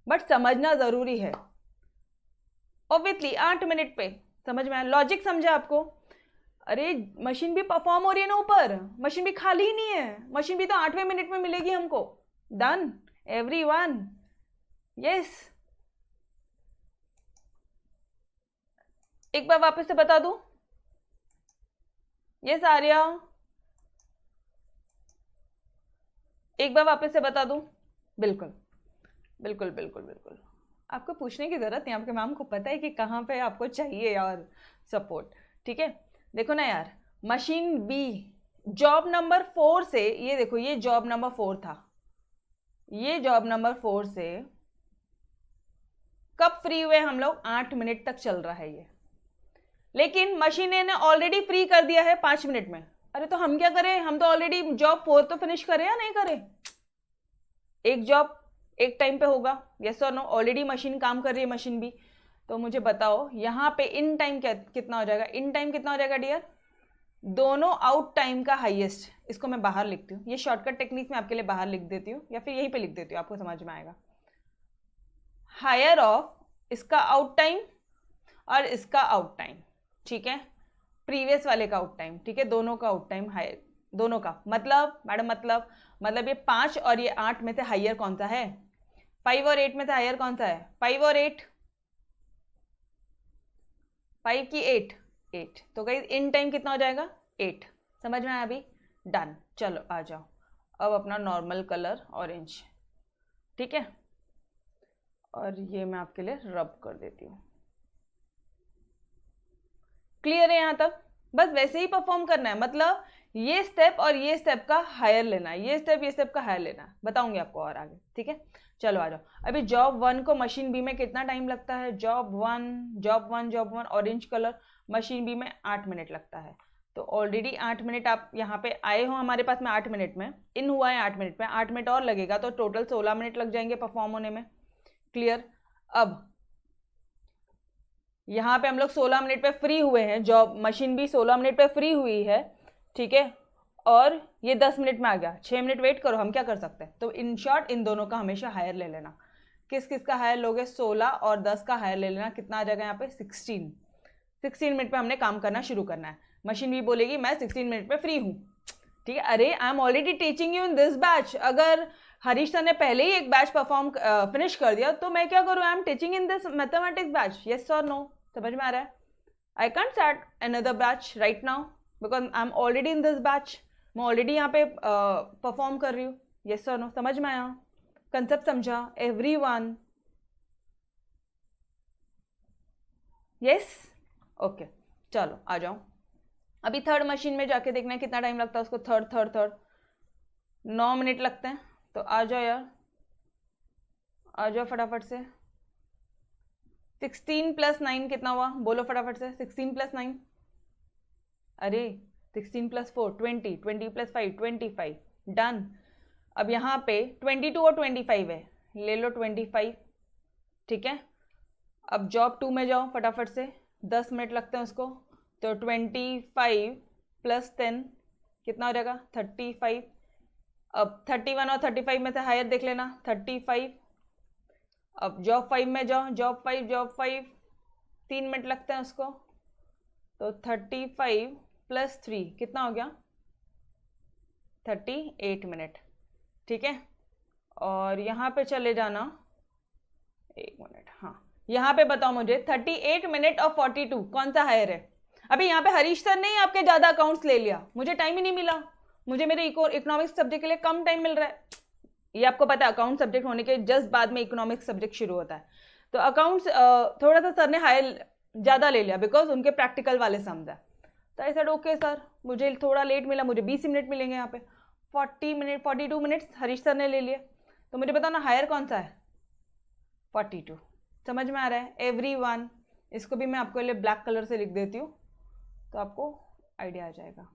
बट समझना जरूरी है। ऑब्वियसली 8 मिनट पे समझ में आया? लॉजिक समझा आपको? अरे मशीन भी परफॉर्म हो रही है ना ऊपर, मशीन भी खाली ही नहीं है, मशीन भी तो 8वें मिनट में मिलेगी हमको। Done everyone? यस। एक बार वापस से बता दूं? यस आर्या, एक बार वापस से बता दूं? बिल्कुल बिल्कुल बिल्कुल बिल्कुल, आपको पूछने की जरूरत नहीं, आपके मैम को पता है कि कहाँ पे आपको चाहिए और सपोर्ट। ठीक है, देखो ना यार, मशीन बी जॉब नंबर 4 से, ये देखो ये जॉब नंबर 4 था, ये जॉब नंबर 4 से कब फ्री हुए हम लोग? 8 मिनट तक चल रहा है ये, लेकिन मशीन ने ऑलरेडी फ्री कर दिया है 5 मिनट में। अरे तो हम क्या करें? हम तो ऑलरेडी जॉब 4 तो फिनिश करें या नहीं करें? एक जॉब एक टाइम पे होगा, यस और नो? ऑलरेडी मशीन काम कर रही है मशीन भी, तो मुझे बताओ यहाँ पे इन टाइम कितना हो जाएगा? इन टाइम कितना हो जाएगा डियर? दोनों आउट टाइम का हाईएस्ट, इसको मैं बाहर लिखती हूँ, ये शॉर्टकट टेक्निक में आपके लिए बाहर लिख देती हूँ, या फिर यहीं पे लिख देती हूँ, आपको समझ में आएगा। हायर ऑफ इसका आउट टाइम और इसका आउट टाइम, ठीक है, प्रीवियस वाले का आउट टाइम, ठीक है, दोनों का आउट टाइम हायर, दोनों का मतलब मैडम मतलब ये 5 और ये 8 में से हायर कौन सा है? 5 और 8 में से हायर कौन सा है? 5 और 8, 5 की 8, तो गाइस इन टाइम कितना हो जाएगा? 8। समझ में आया अभी? डन। चलो आ जाओ अब अपना नॉर्मल कलर ऑरेंज, ठीक है, और ये मैं आपके लिए रब कर देती हूँ। क्लियर है यहाँ तक? बस वैसे ही परफॉर्म करना है, मतलब ये स्टेप और ये स्टेप का हायर लेना है, ये स्टेप का हायर लेना है, बताऊंगी आपको और आगे, ठीक है। चलो आ जाओ। अभी जॉब 1 को मशीन बी में कितना टाइम लगता है? Job one orange colour, machine B में 8 मिनट लगता है। तो ऑलरेडी 8 मिनट आप यहाँ पे आए हो हमारे पास में, 8 मिनट में इन हुआ है, 8 मिनट में 8 मिनट और लगेगा, तो टोटल 16 मिनट लग जाएंगे परफॉर्म होने में। क्लियर? अब यहाँ पे हम लोग 16 मिनट पे फ्री हुए हैं, जॉब मशीन भी 16 मिनट पे फ्री हुई है, ठीक है, और ये 10 मिनट में आ गया, 6 मिनट वेट करो, हम क्या कर सकते हैं? तो इन शॉर्ट इन दोनों का हमेशा हायर ले लेना। किस किस का हायर लोगे? 16 और 10 का हायर ले लेना। कितना आ जाएगा यहाँ पे? 16 मिनट पे हमने काम करना शुरू करना है। मशीन भी बोलेगी मैं 16 मिनट पे फ्री हूँ, ठीक है। अरे I am already teaching you in this batch, अगर हरीश सर ने पहले ही एक बैच परफॉर्म फिनिश कर दिया तो मैं क्या करूँ? I am teaching in this mathematics batch, yes और नो? समझ में आ रहा है? I can't start another batch right now because I am already in this batch, मैं ऑलरेडी यहाँ पे परफॉर्म कर रही हूँ, यस और नो? समझ में आया? कंसेप्ट समझा एवरीवन? Yes, okay. चलो आ जाओ। अभी थर्ड मशीन में जाके देखना है कितना टाइम लगता है उसको। थर्ड 9 मिनट लगते हैं। तो आ जाओ यार, आ जाओ फटाफट से। 16 + 9 कितना हुआ? बोलो फटाफट से। 16 + 9, अरे 16 + 4 20, 20 + 5 25, डन। अब यहाँ पे 22 और 25 है, ले लो 25, ठीक है। अब जॉब 2 में जाओ फटाफट से, 10 मिनट लगते हैं उसको, तो 25 + 10 कितना हो जाएगा? 35। अब 31 और 35 में से हायर देख लेना, 35। अब जॉब 5 में जाओ, जॉब 5 3 मिनट लगते हैं उसको, तो 35 + 3 कितना हो गया? 38 मिनट, ठीक है। और यहाँ पे चले जाना, 1 मिनट, हाँ यहाँ पे बताओ मुझे 38 मिनट और 42 कौन सा हायर है? अभी यहाँ पे हरीश सर ने ही आपके ज़्यादा अकाउंट्स ले लिया, मुझे टाइम ही नहीं मिला, मुझे मेरे इकोनॉमिक्स सब्जेक्ट के लिए कम टाइम मिल रहा है। ये आपको पता है अकाउंट सब्जेक्ट होने के जस्ट बाद में इकोनॉमिक्स सब्जेक्ट शुरू होता है, तो अकाउंट्स थोड़ा सा सर ने हायर ज़्यादा ले लिया बिकॉज उनके प्रैक्टिकल वाले सम्स है। तो आई सेड ओके सर, मुझे थोड़ा लेट मिला, मुझे 20 मिनट मिलेंगे यहाँ पे। 42 मिनट हरीश सर ने ले लिए, तो मुझे बताओ ना हायर कौन सा है? 42। समझ में आ रहा है एवरीवन? इसको भी मैं आपके लिए ब्लैक कलर से लिख देती हूँ तो आपको आइडिया आ जाएगा,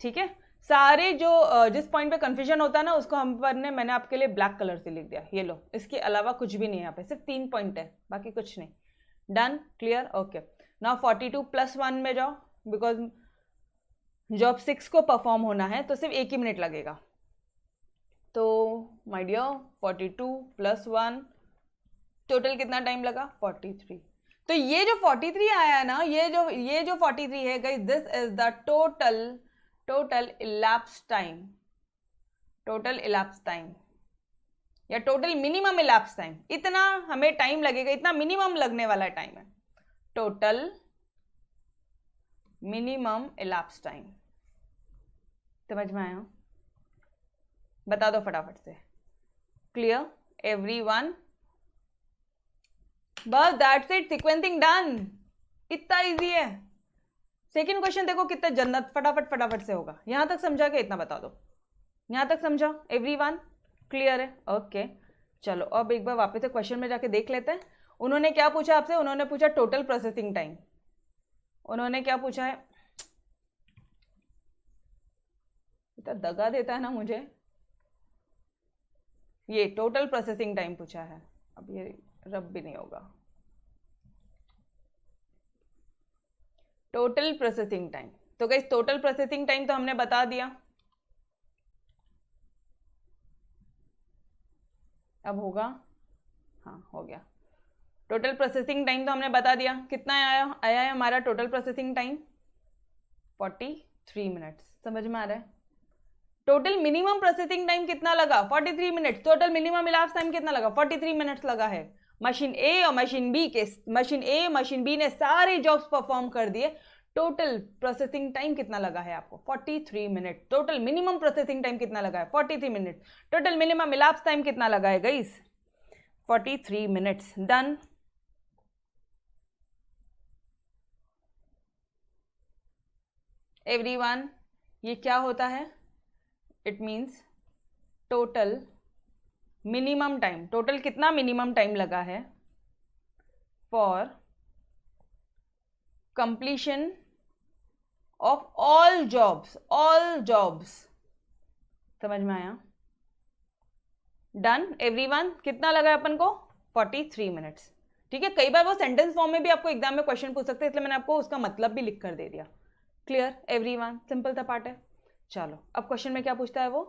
ठीक है। सारे जो जिस पॉइंट पे कंफ्यूजन होता है ना उसको हम पर ने मैंने आपके लिए ब्लैक कलर से लिख दिया, ये लो। इसके अलावा कुछ भी नहीं है यहाँ पे, सिर्फ 3 पॉइंट है, बाकी कुछ नहीं। Done, clear, okay. नाउ 42 + 1 में जाओ, बिकॉज जॉब 6 को परफॉर्म होना है तो सिर्फ 1 ही मिनट लगेगा। तो माय डियर 42 + 1 टोटल कितना टाइम लगा? 43। तो ये जो 43 आया है ना, ये जो 43 है guys, this is the total elapse time या टोटल मिनिमम इलैप्स टाइम। इतना हमें टाइम लगेगा, इतना मिनिमम लगने वाला टाइम है, टोटल मिनिमम इलैप्स टाइम। समझ में आया? बता दो फटाफट से। Clear everyone? बस दैट्स इट, सीक्वेंसिंग डन। इतना इजी है। सेकंड क्वेश्चन देखो कितना जन्नत, फटाफट से होगा। यहां तक समझा के इतना बता दो, यहां तक समझा एवरीवन? क्लियर है? ओके चलो अब एक बार वापस से क्वेश्चन में जाके देख लेते हैं। उन्होंने क्या पूछा आपसे? उन्होंने पूछा टोटल प्रोसेसिंग टाइम। उन्होंने क्या पूछा है? इतना दगा देता है ना मुझे। ये टोटल प्रोसेसिंग टाइम पूछा है, अब ये रब भी नहीं होगा। टोटल प्रोसेसिंग टाइम, तो गाइस टोटल प्रोसेसिंग टाइम तो हमने बता दिया। अब होगा हाँ हो गया। टोटल प्रोसेसिंग टाइम तो हमने बता दिया, कितना आया है हमारा टोटल प्रोसेसिंग टाइम 43 मिनट्स। समझ में आ रहा है? टोटल मिनिमम प्रोसेसिंग टाइम कितना लगा 43 मिनट्स। टोटल मिनिमम इलाप्स टाइम कितना लगा 43 मिनट्स लगा है। मशीन ए और मशीन बी ने सारे जॉब्स परफॉर्म कर दिए। टोटल प्रोसेसिंग टाइम कितना लगा है आपको 43 minute. Total minimum processing time कितना लगा है 43 मिनट। टोटल मिनिमम इलाप्स टाइम कितना लगा है गाइस 43 मिनट्स। डन। एवरीवन, ये क्या होता है? It means total minimum time, total कितना मिनिमम टाइम लगा है for completion of all jobs. समझ में आया? Done everyone. कितना लगा है अपन को 43 मिनट्स। ठीक है, कई बार वो सेंटेंस फॉर्म में भी आपको एग्जाम में क्वेश्चन पूछ सकते हैं, इसलिए मैंने आपको उसका मतलब भी लिख कर दे दिया। Clear everyone? सिंपल सा पार्ट है। चलो अब क्वेश्चन में क्या पूछता है वो?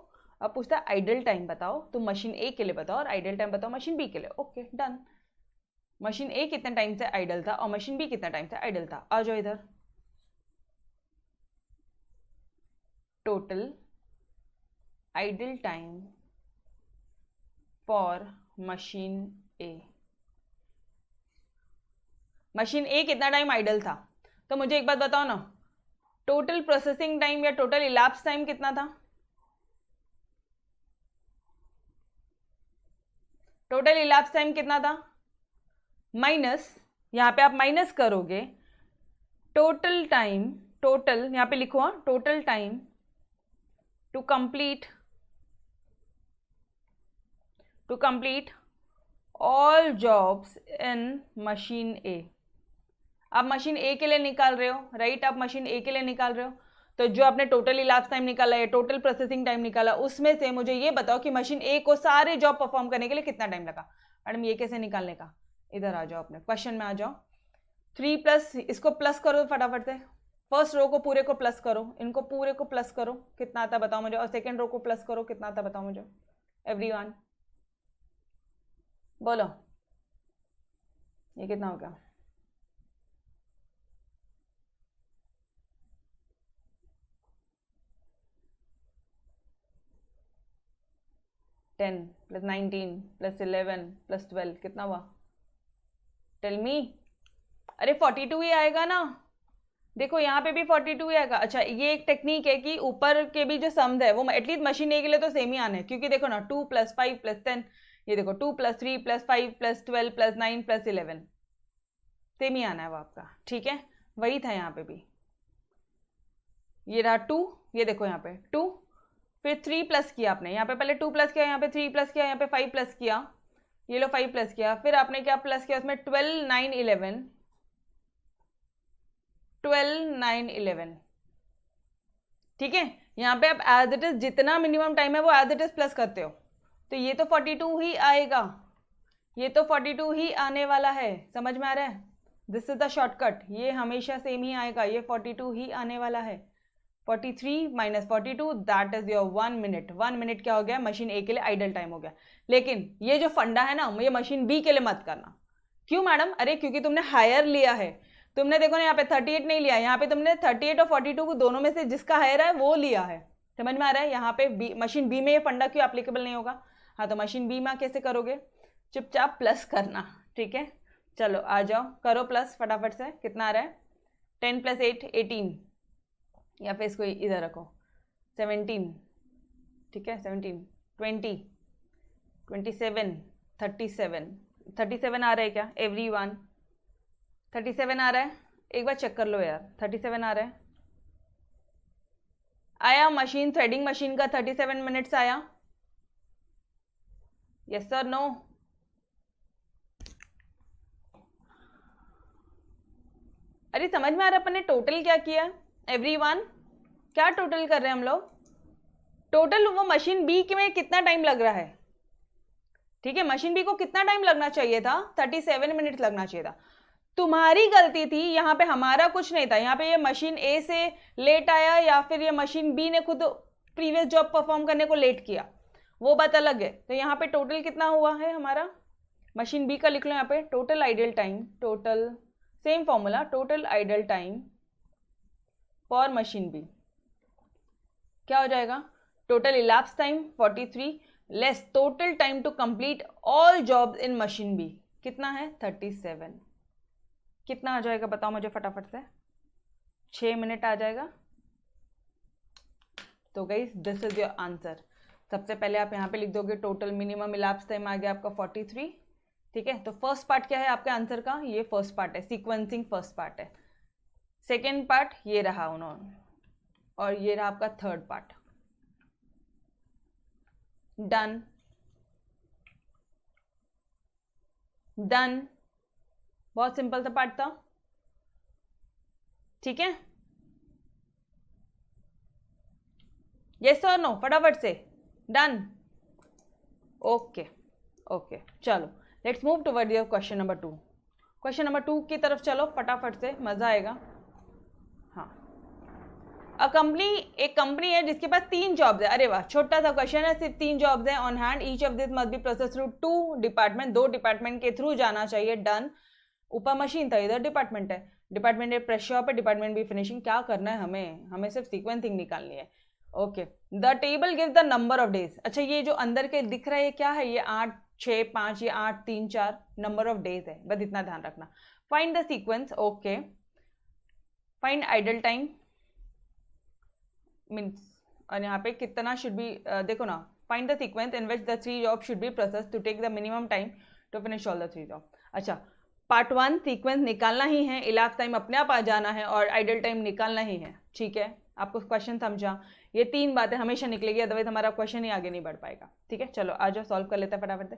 अब पूछता है आइडल टाइम बताओ, तुम मशीन ए के लिए बताओ और आइडल टाइम बताओ मशीन बी के लिए। Okay done. मशीन ए कितने टाइम से आइडल था और मशीन बी कितना टाइम से आइडल था। आ जाओ इधर। Total idle time for machine A. Machine A कितना टाइम आइडल था, तो मुझे एक बात बताओ ना, टोटल प्रोसेसिंग टाइम या टोटल इलाप्स टाइम कितना था? टोटल इलाप्स टाइम कितना था माइनस, यहां पे आप माइनस करोगे टोटल टाइम, टोटल यहां पे लिखो total time to complete all jobs in machine A. आप मशीन ए के लिए निकाल रहे हो, राइट? आप मशीन ए के लिए निकाल रहे हो, तो जो आपने टोटल इलाप्स टाइम निकाला है, टोटल प्रोसेसिंग टाइम निकाला, उसमें से मुझे ये बताओ कि मशीन ए को सारे जॉब परफॉर्म करने के लिए कितना टाइम लगा। मैडम ये कैसे निकालने का? इधर आ जाओ, अपने क्वेश्चन में आ जाओ। 3 प्लस, इसको प्लस करो फटाफट से। फर्स्ट रो को पूरे को प्लस करो, इनको पूरे को प्लस करो, कितना आता बताओ मुझे। और सेकेंड रो को प्लस करो, कितना आता बताओ मुझे। एवरीवन बोलो, ये कितना हो गया? +10 + 19 + 11 + 12 कितना हुआ? Tell me. अरे 42 ही आएगा ना, देखो यहाँ पे भी 42 ही आएगा। अच्छा ये एक टेक्निक है कि ऊपर के भी जो सम्स है वो एटलीस्ट मशीन ए के लिए तो सेम ही आने, क्योंकि देखो ना 2 + 5 + 10, ये देखो 2 + 3 + 5 + 12 + 9 + 11 सेम ही आना है वो आपका। ठीक है, वही था यहाँ पे भी। ये रहा 2, ये देखो यहाँ पे 2, फिर 3 प्लस किया आपने, यहाँ पे पहले 2 प्लस किया, यहाँ पे 3 प्लस किया, यहाँ पे 5 प्लस किया, ये लो 5 प्लस किया, फिर आपने क्या प्लस किया उसमें 12 9 11 12 9 11। ठीक है, यहाँ पे आप एज इट इज जितना मिनिमम टाइम है वो एज इट इज प्लस करते हो, तो ये तो 42 ही आएगा, ये तो 42 ही आने वाला है। समझ में आ रहा है? दिस इज द शॉर्टकट, ये हमेशा सेम ही आएगा, ये 42 ही आने वाला है। 43 - 42 that is your 1 minute. 1 minute क्या हो गया? मशीन ए के लिए आइडल टाइम हो गया। लेकिन ये जो फंडा है ना, ये मशीन बी के लिए मत करना। क्यों मैडम? अरे क्योंकि तुमने हायर लिया है, तुमने देखो ना यहाँ पे 38 नहीं लिया, यहाँ पे तुमने 38 और 42 को दोनों में से जिसका हायर है वो लिया है। समझ में आ रहा है? यहाँ पे मशीन बी में ये फंडा क्यों एप्लीकेबल नहीं होगा? हाँ तो मशीन बी में कैसे करोगे? चुपचाप प्लस करना। ठीक है, चलो आ जाओ करो प्लस फटाफट से। कितना आ रहा है? 10 + 8 18, या फिर इसको इधर रखो 17। ठीक है 17 20 27 37 आ रहा है क्या एवरीवन? 37 आ रहा है? एक बार चेक कर लो यार, 37 आ रहा है? आया मशीन थ्रेडिंग मशीन का 37 मिनट्स आया? Yes sir no? अरे समझ में आ रहा है अपन ने टोटल क्या किया एवरीवन? क्या टोटल कर रहे हैं हम लोग? टोटल वो मशीन बी में कितना टाइम लग रहा है? ठीक है, मशीन बी को कितना टाइम लगना चाहिए था? 37 मिनट लगना चाहिए था। तुम्हारी गलती थी, यहाँ पे हमारा कुछ नहीं था। यहाँ पे ये मशीन ए से लेट आया या फिर ये मशीन बी ने खुद प्रीवियस जॉब परफॉर्म करने को लेट किया, वो बात अलग है। तो यहाँ पे टोटल कितना हुआ है हमारा? मशीन बी का लिख लो यहाँ पे total idle time, total same formula, total idle time for machine B क्या हो जाएगा, total elapse time 43 less total time to complete all jobs in machine B कितना है 37। कितना आ जाएगा बताओ मुझे फटाफट से, 6 मिनट आ जाएगा। तो guys this is your answer. सबसे पहले आप यहाँ पे लिख दोगे टोटल मिनिमम इलैप्स टाइम आ गया आपका 43, ठीक है। तो फर्स्ट पार्ट क्या है आपके आंसर का, ये फर्स्ट पार्ट है, सीक्वेंसिंग फर्स्ट पार्ट है। सेकेंड पार्ट ये रहा उन्होंने, और ये रहा आपका थर्ड पार्ट। डन डन, बहुत सिंपल सा पार्ट था, ठीक है। यस और नो फटाफट से, डन, ओके ओके। चलो let's move toward your question number 2। Question number 2 की तरफ चलो फटाफट से, मजा आएगा। हाँ, एक कंपनी है जिसके पास 3 जॉब्स है। अरे वाह, छोटा सा क्वेश्चन है, सिर्फ 3 जॉब्स है on hand, each of this must be process through 2 department, 2 department के थ्रू जाना चाहिए। डन, ऊपर मशीन था, इधर डिपार्टमेंट है, डिपार्टमेंट ए प्रेस शॉप है, डिपार्टमेंट बी फिनिशिंग। क्या करना है हमें सिर्फ सीक्वेंसिंग निकालनी है। Okay, the table gives the number of days. अच्छा, ये जो अंदर के दिख रहा है ये क्या है, ये 8 6 5, ये 8 3 4 नंबर ऑफ डेज है, बस इतना ध्यान रखना। Find the sequence, okay, find idle time means, और यहाँ पे कितना शुड बी, देखो ना, find the sequence in which the 3 job should be process to take the minimum time to finish all the 3 job. अच्छा, पार्ट 1 सीक्वेंस निकालना ही है, इलैप्स टाइम अपने आप आ जाना है, और आइडल टाइम निकालना ही है, ठीक है। आपको क्वेश्चन समझा, ये 3 बातें हमेशा निकलेगी, अदरवाइज हमारा क्वेश्चन ही आगे नहीं बढ़ पाएगा, ठीक है। चलो आ जाओ, सॉल्व कर लेते हैं फटाफट से।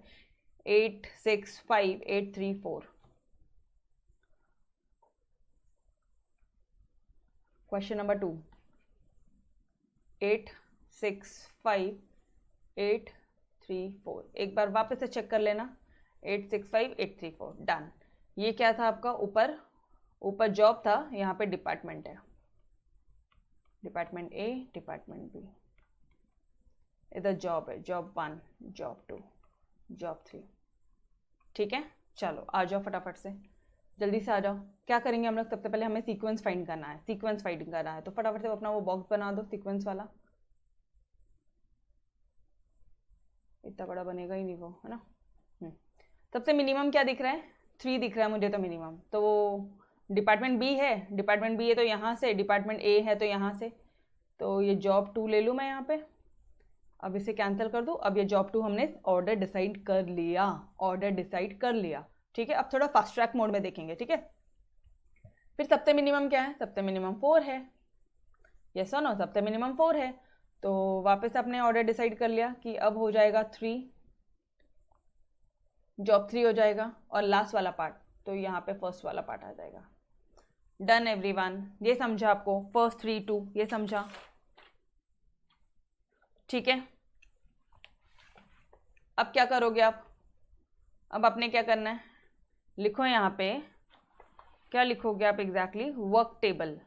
8 6 5 8 3 4। Question number 2, 8 6 5 8 3 4। एक बार वापस से चेक कर लेना, 8 6 5 8 3 4। डन। ये क्या था आपका, ऊपर जॉब था, यहाँ पे डिपार्टमेंट है, डिपार्टमेंट ए, डिपार्टमेंट बी, इधर जॉब है, जॉब 1 जॉब 2 जॉब 3, ठीक है। चलो आ जाओ फटाफट से, जल्दी से आ जाओ। क्या करेंगे हम लोग, सबसे पहले हमें सीक्वेंस फाइंड करना है, सीक्वेंस फाइंड करना है, तो फटाफट से अपना वो बॉक्स बना दो सीक्वेंस वाला। इतना बड़ा बनेगा ही नहीं वो, है ना। सबसे मिनिमम क्या दिख रहा है, 3 दिख रहा है मुझे तो मिनिमम, तो वो डिपार्टमेंट बी है, डिपार्टमेंट बी है तो यहाँ से, डिपार्टमेंट ए है तो यहाँ से, तो ये जॉब 2 ले लूँ मैं यहाँ पे, अब इसे कैंसिल कर दूँ। अब ये जॉब 2 हमने ऑर्डर डिसाइड कर लिया, ऑर्डर डिसाइड कर लिया, ठीक है। अब थोड़ा फास्ट ट्रैक मोड में देखेंगे, ठीक है। फिर सबसे मिनिमम क्या है, सबसे मिनिमम 4 है, यस और नो, सबसे मिनिमम 4 है, तो वापस आपने ऑर्डर डिसाइड कर लिया कि अब हो जाएगा 3, जॉब 3 हो जाएगा, और लास्ट वाला पार्ट तो यहाँ पे फर्स्ट वाला पार्ट आ जाएगा। डन एवरीवन, ये समझा आपको, फर्स्ट 3 2 ये समझा, ठीक है। अब क्या करोगे आप, अब आपने क्या करना है, लिखो यहाँ पे, क्या लिखोगे आप एग्जैक्टली, वर्क टेबल,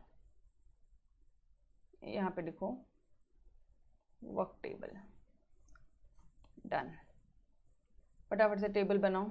यहाँ पे लिखो वर्क टेबल। डन, फटाफट से टेबल बनाओ।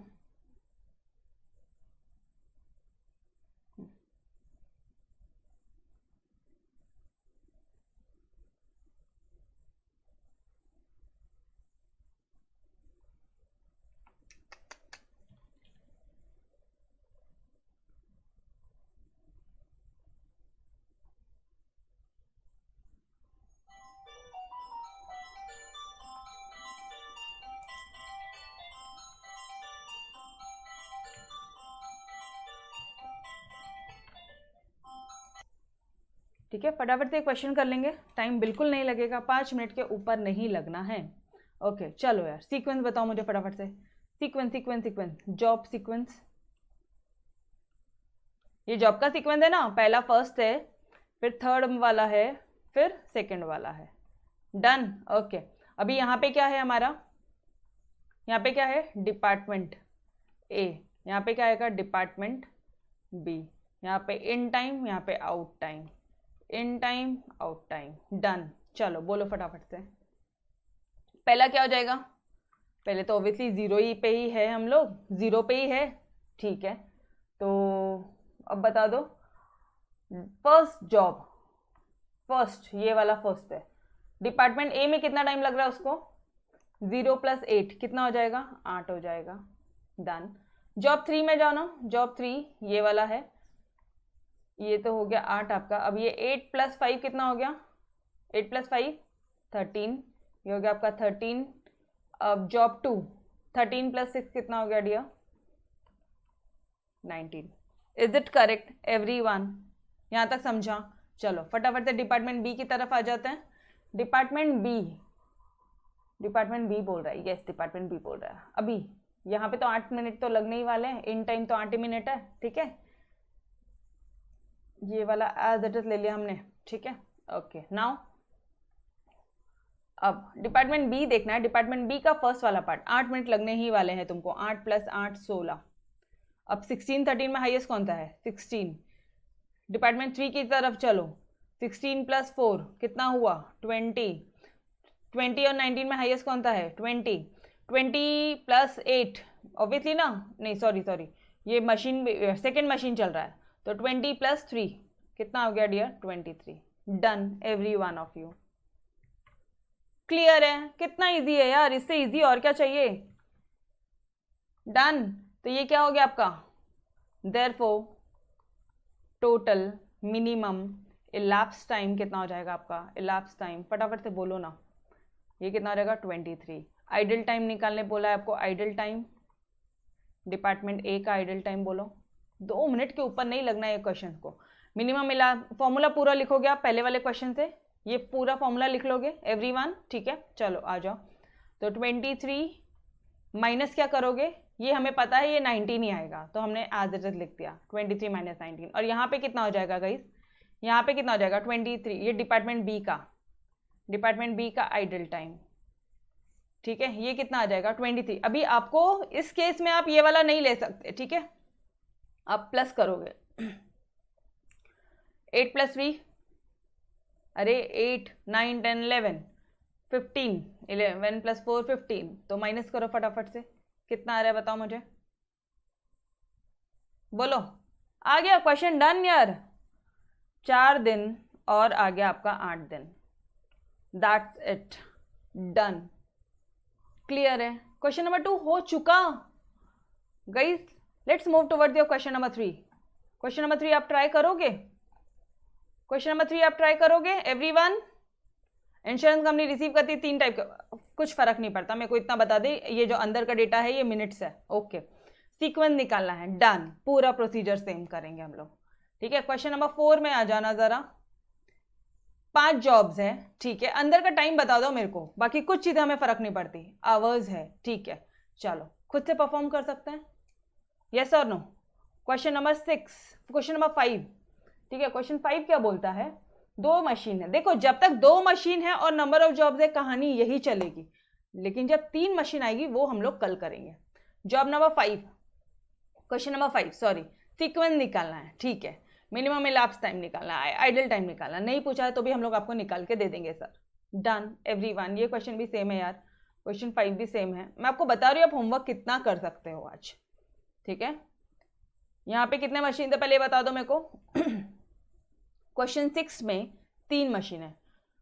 ठीक है, फटाफट से क्वेश्चन कर लेंगे, टाइम बिल्कुल नहीं लगेगा, 5 मिनट के ऊपर नहीं लगना है। ओके चलो यार, सीक्वेंस बताओ मुझे फटाफट से, sequence sequence sequence, job sequence, ये जॉब का सीक्वेंस है ना, पहला फर्स्ट है, फिर थर्ड वाला है, फिर सेकंड वाला है। Done, okay. अभी यहाँ पे क्या है हमारा, यहाँ पे क्या है, डिपार्टमेंट ए, यहाँ पे क्या आएगा, डिपार्टमेंट बी, यहाँ पे इन टाइम, यहाँ पे out time, in time out time. Done, चलो बोलो फटाफट से, पहला क्या हो जाएगा, पहले तो ऑब्वियसली ज़ीरो ही पे ही है, हम लोग ज़ीरो पे ही है, ठीक है। तो अब बता दो फर्स्ट जॉब, फर्स्ट ये वाला फर्स्ट है, डिपार्टमेंट ए में कितना टाइम लग रहा है उसको, 0 + 8 कितना हो जाएगा, 8 हो जाएगा, डन। जॉब 3 में जाओ ना, जॉब 3 ये वाला है, ये तो हो गया 8 आपका। अब ये 8 + 5 कितना हो गया, 8 + 5 13, ये हो गया आपका 13। अब जॉब 2 13 + 6 कितना हो गया dear, 19। Is it correct everyone, यहाँ तक समझा? चलो फटाफट से डिपार्टमेंट बी की तरफ आ जाते हैं। डिपार्टमेंट बी बोल रहा है, यस डिपार्टमेंट बी बोल रहा है। अभी यहाँ पे तो 8 मिनट तो लगने ही वाले हैं, इन टाइम तो 8 ही मिनट है, ठीक है। ये वाला एज इट इज ले लिया हमने, ठीक है, ओके। नाउ अब डिपार्टमेंट बी देखना है, डिपार्टमेंट बी का फर्स्ट वाला पार्ट, 8 मिनट लगने ही वाले हैं तुमको, 8 + 8 16। अब 16 13 में हाईएस्ट कौन सा है, 16। डिपार्टमेंट 3 की तरफ चलो, 16 + 4 कितना हुआ, 20। 20 और 19 में हाईएस्ट कौन सा है, 20। 20 + 8 ऑब्वियसली ना, नहीं सॉरी ये मशीन सेकेंड मशीन चल रहा है, तो 20 + 3 कितना हो गया dear, 23। Done every one of you. Clear है? कितना इजी है यार, इससे इजी और क्या चाहिए। डन। तो ये क्या हो गया आपका, therefore total minimum elapse time कितना हो जाएगा आपका, इलैप्स टाइम फटाफट से बोलो ना, ये कितना हो जाएगा, 23। आइडल टाइम निकालने बोला है आपको, आइडल टाइम, डिपार्टमेंट ए का आइडल टाइम बोलो, 2 मिनट के ऊपर नहीं लगना है ये क्वेश्चन को। मिनिमम मिला, फॉर्मूला पूरा लिखोगे आप पहले वाले क्वेश्चन से, ये पूरा फॉर्मूला लिख लोगे एवरीवन, ठीक है। चलो आ जाओ, तो 23 माइनस क्या करोगे, ये हमें पता है ये 19 ही आएगा, तो हमने एज इट इज लिख दिया 23 - 19। और यहाँ पे कितना हो जाएगा गाइस, यहाँ पे कितना हो जाएगा 23, ये डिपार्टमेंट बी का आइडल टाइम, ठीक है। ये कितना आ जाएगा 23। अभी आपको इस केस में आप ये वाला नहीं ले सकते, ठीक है, आप प्लस करोगे 8 + 3, अरे 8 9 10 11 15, 11 + 4 15, तो माइनस करो फटाफट से, कितना आ रहा है बताओ मुझे, बोलो। आ गया क्वेश्चन, डन यार। 4 दिन और आ गया आपका 8 दिन, दैट्स इट, डन। क्लियर है? क्वेश्चन नंबर 2 हो चुका guys. Let's move towards your question number 3। Question number 3 आप ट्राई करोगे, क्वेश्चन नंबर 3 आप ट्राई करोगे एवरीवन। इंश्योरेंस कंपनी रिसीव करती है 3 टाइप का, कुछ फर्क नहीं पड़ता, मेरे को इतना बता दे, ये जो अंदर का डेटा है ये मिनट्स है, ओके। सीक्वेंस निकालना है, डन, पूरा प्रोसीजर सेम करेंगे हम लोग, ठीक है। क्वेश्चन नंबर 4 में आ जाना जरा। 5 जॉब्स है, ठीक है, अंदर का टाइम बता दो मेरे को, बाकी कुछ चीजें हमें फर्क नहीं पड़ती, आवर्स है, ठीक है। चलो खुद से परफॉर्म कर सकते हैं, यस और no. Question number 6, question number 5, ठीक है। क्वेश्चन 5 क्या बोलता है, 2 मशीन है, देखो जब तक 2 मशीन है और नंबर ऑफ जॉब्स है कहानी यही चलेगी, लेकिन जब 3 मशीन आएगी वो हम लोग कल करेंगे। Job number 5, question number 5 sorry, sequence निकालना है, ठीक है। मिनिमम इलैप्स टाइम निकालना है, आइडल टाइम निकालना, नहीं पूछा है तो भी हम लोग आपको निकाल के दे देंगे सर, डन एवरीवन। ये क्वेश्चन भी सेम है यार, क्वेश्चन 5 भी सेम है, मैं आपको बता रही हूँ आप होमवर्क कितना कर सकते हो आज, ठीक है। यहाँ पे कितने मशीन थे पहले बता दो मेरे को। क्वेश्चन 6 में 3 मशीन है,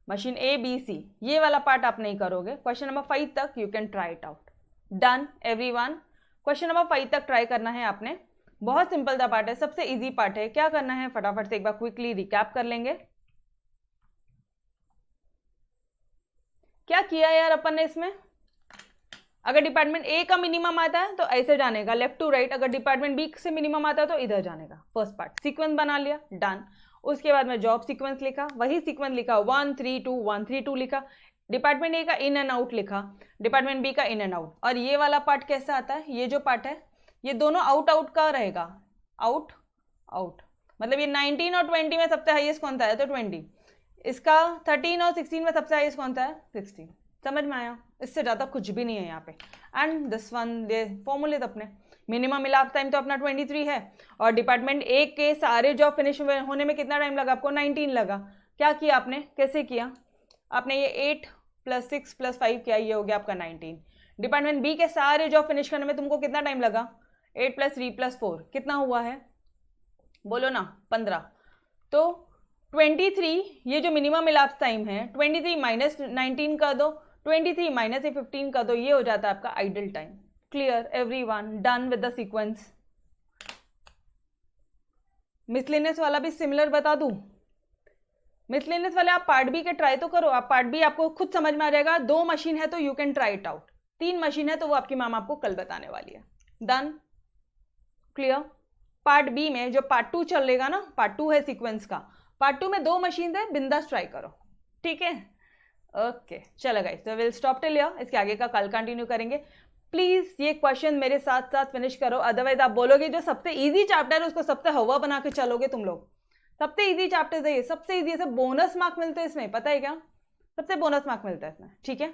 मशीन ए बी सी, ये वाला पार्ट आप नहीं करोगे। क्वेश्चन नंबर 5 तक you can try it out, done everyone. Question number 5 तक ट्राई करना है आपने, बहुत सिंपल सा पार्ट है, सबसे इजी पार्ट है। क्या करना है फटाफट से एक बार क्विकली रिकैप कर लेंगे। क्या किया यार अपन ने इसमें, अगर डिपार्टमेंट ए का मिनिमम आता है तो ऐसे जाने का लेफ्ट टू राइट, अगर डिपार्टमेंट बी से मिनिमम आता है तो इधर जाने का। फर्स्ट पार्ट सीक्वेंस बना लिया, डन। उसके बाद में जॉब सीक्वेंस लिखा, वही सीक्वेंस लिखा 1 3 2 1 3 2 लिखा, डिपार्टमेंट ए का इन एंड आउट लिखा, डिपार्टमेंट बी का इन एंड आउट। और ये वाला पार्ट कैसा आता है, ये जो पार्ट है ये दोनों आउट आउट का रहेगा, आउट आउट, मतलब ये 19 और 20 में सबसे हाईएस्ट कौन सा है तो 20, इसका 13 और 16 में सबसे हाईएस्ट कौन सा है 16। समझ में आया, इससे ज़्यादा कुछ भी नहीं है यहाँ पे। एंड दिस वन ये फॉर्मूले अपने, मिनिमम इलाप टाइम तो अपना 23 है, और डिपार्टमेंट ए के सारे जॉब फिनिश होने में कितना टाइम लगा आपको 19 लगा। क्या किया आपने, कैसे किया आपने, ये 8 + 6 + 5 किया, ये हो गया आपका 19। डिपार्टमेंट बी के सारे जॉब फिनिश करने में तुमको कितना टाइम लगा? 8 + 3 + 4 कितना हुआ है? बोलो ना, 15। तो 23, ये जो मिनिमम इलाप्स टाइम है, 23 - 19 कर दो, 23 - 15 कर दो, ये हो जाता है आपका idle time. Clear everyone? Done with the sequence. Miscellaneous वाला भी सिमिलर बता दूं? मिसलेनियस वाले आप पार्ट बी के ट्राई तो करो, आप पार्ट बी आपको खुद समझ में आ जाएगा। 2 मशीन है तो you can try it out, 3 machine है तो वो आपकी मैम आपको कल बताने वाली है। डन? क्लियर? पार्ट बी में जो पार्ट 2 चलेगा ना, पार्ट 2 है सीक्वेंस का, पार्ट 2 में 2 मशीन है, बिंदास ट्राई करो, ठीक है? ओके चलो गाइस, तो विल स्टॉप टिल हियर, इसके आगे का कल कंटिन्यू करेंगे। प्लीज ये क्वेश्चन मेरे साथ साथ फिनिश करो, अदरवाइज आप बोलोगे जो सबसे इजी चैप्टर है उसको सबसे हवा बना के चलोगे तुम लोग। सबसे इजी चैप्टर है ये, सबसे इजी, सब बोनस मार्क मिलते हैं इसमें, पता है क्या? सबसे बोनस मार्क मिलता है इसमें, ठीक है?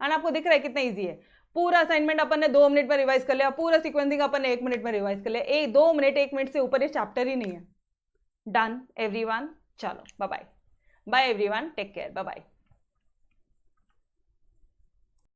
एंड आपको दिख रहा है कितना इजी है। पूरा असाइनमेंट अपन ने 2 मिनट में रिवाइज कर लिया, पूरा सीक्वेंसिंग अपन ने 1 मिनट में रिवाइज कर लिया। 2 मिनट 1 मिनट से ऊपर ये चैप्टर ही नहीं है। Done everyone? चलो bye bye, bye everyone, take care, bye bye.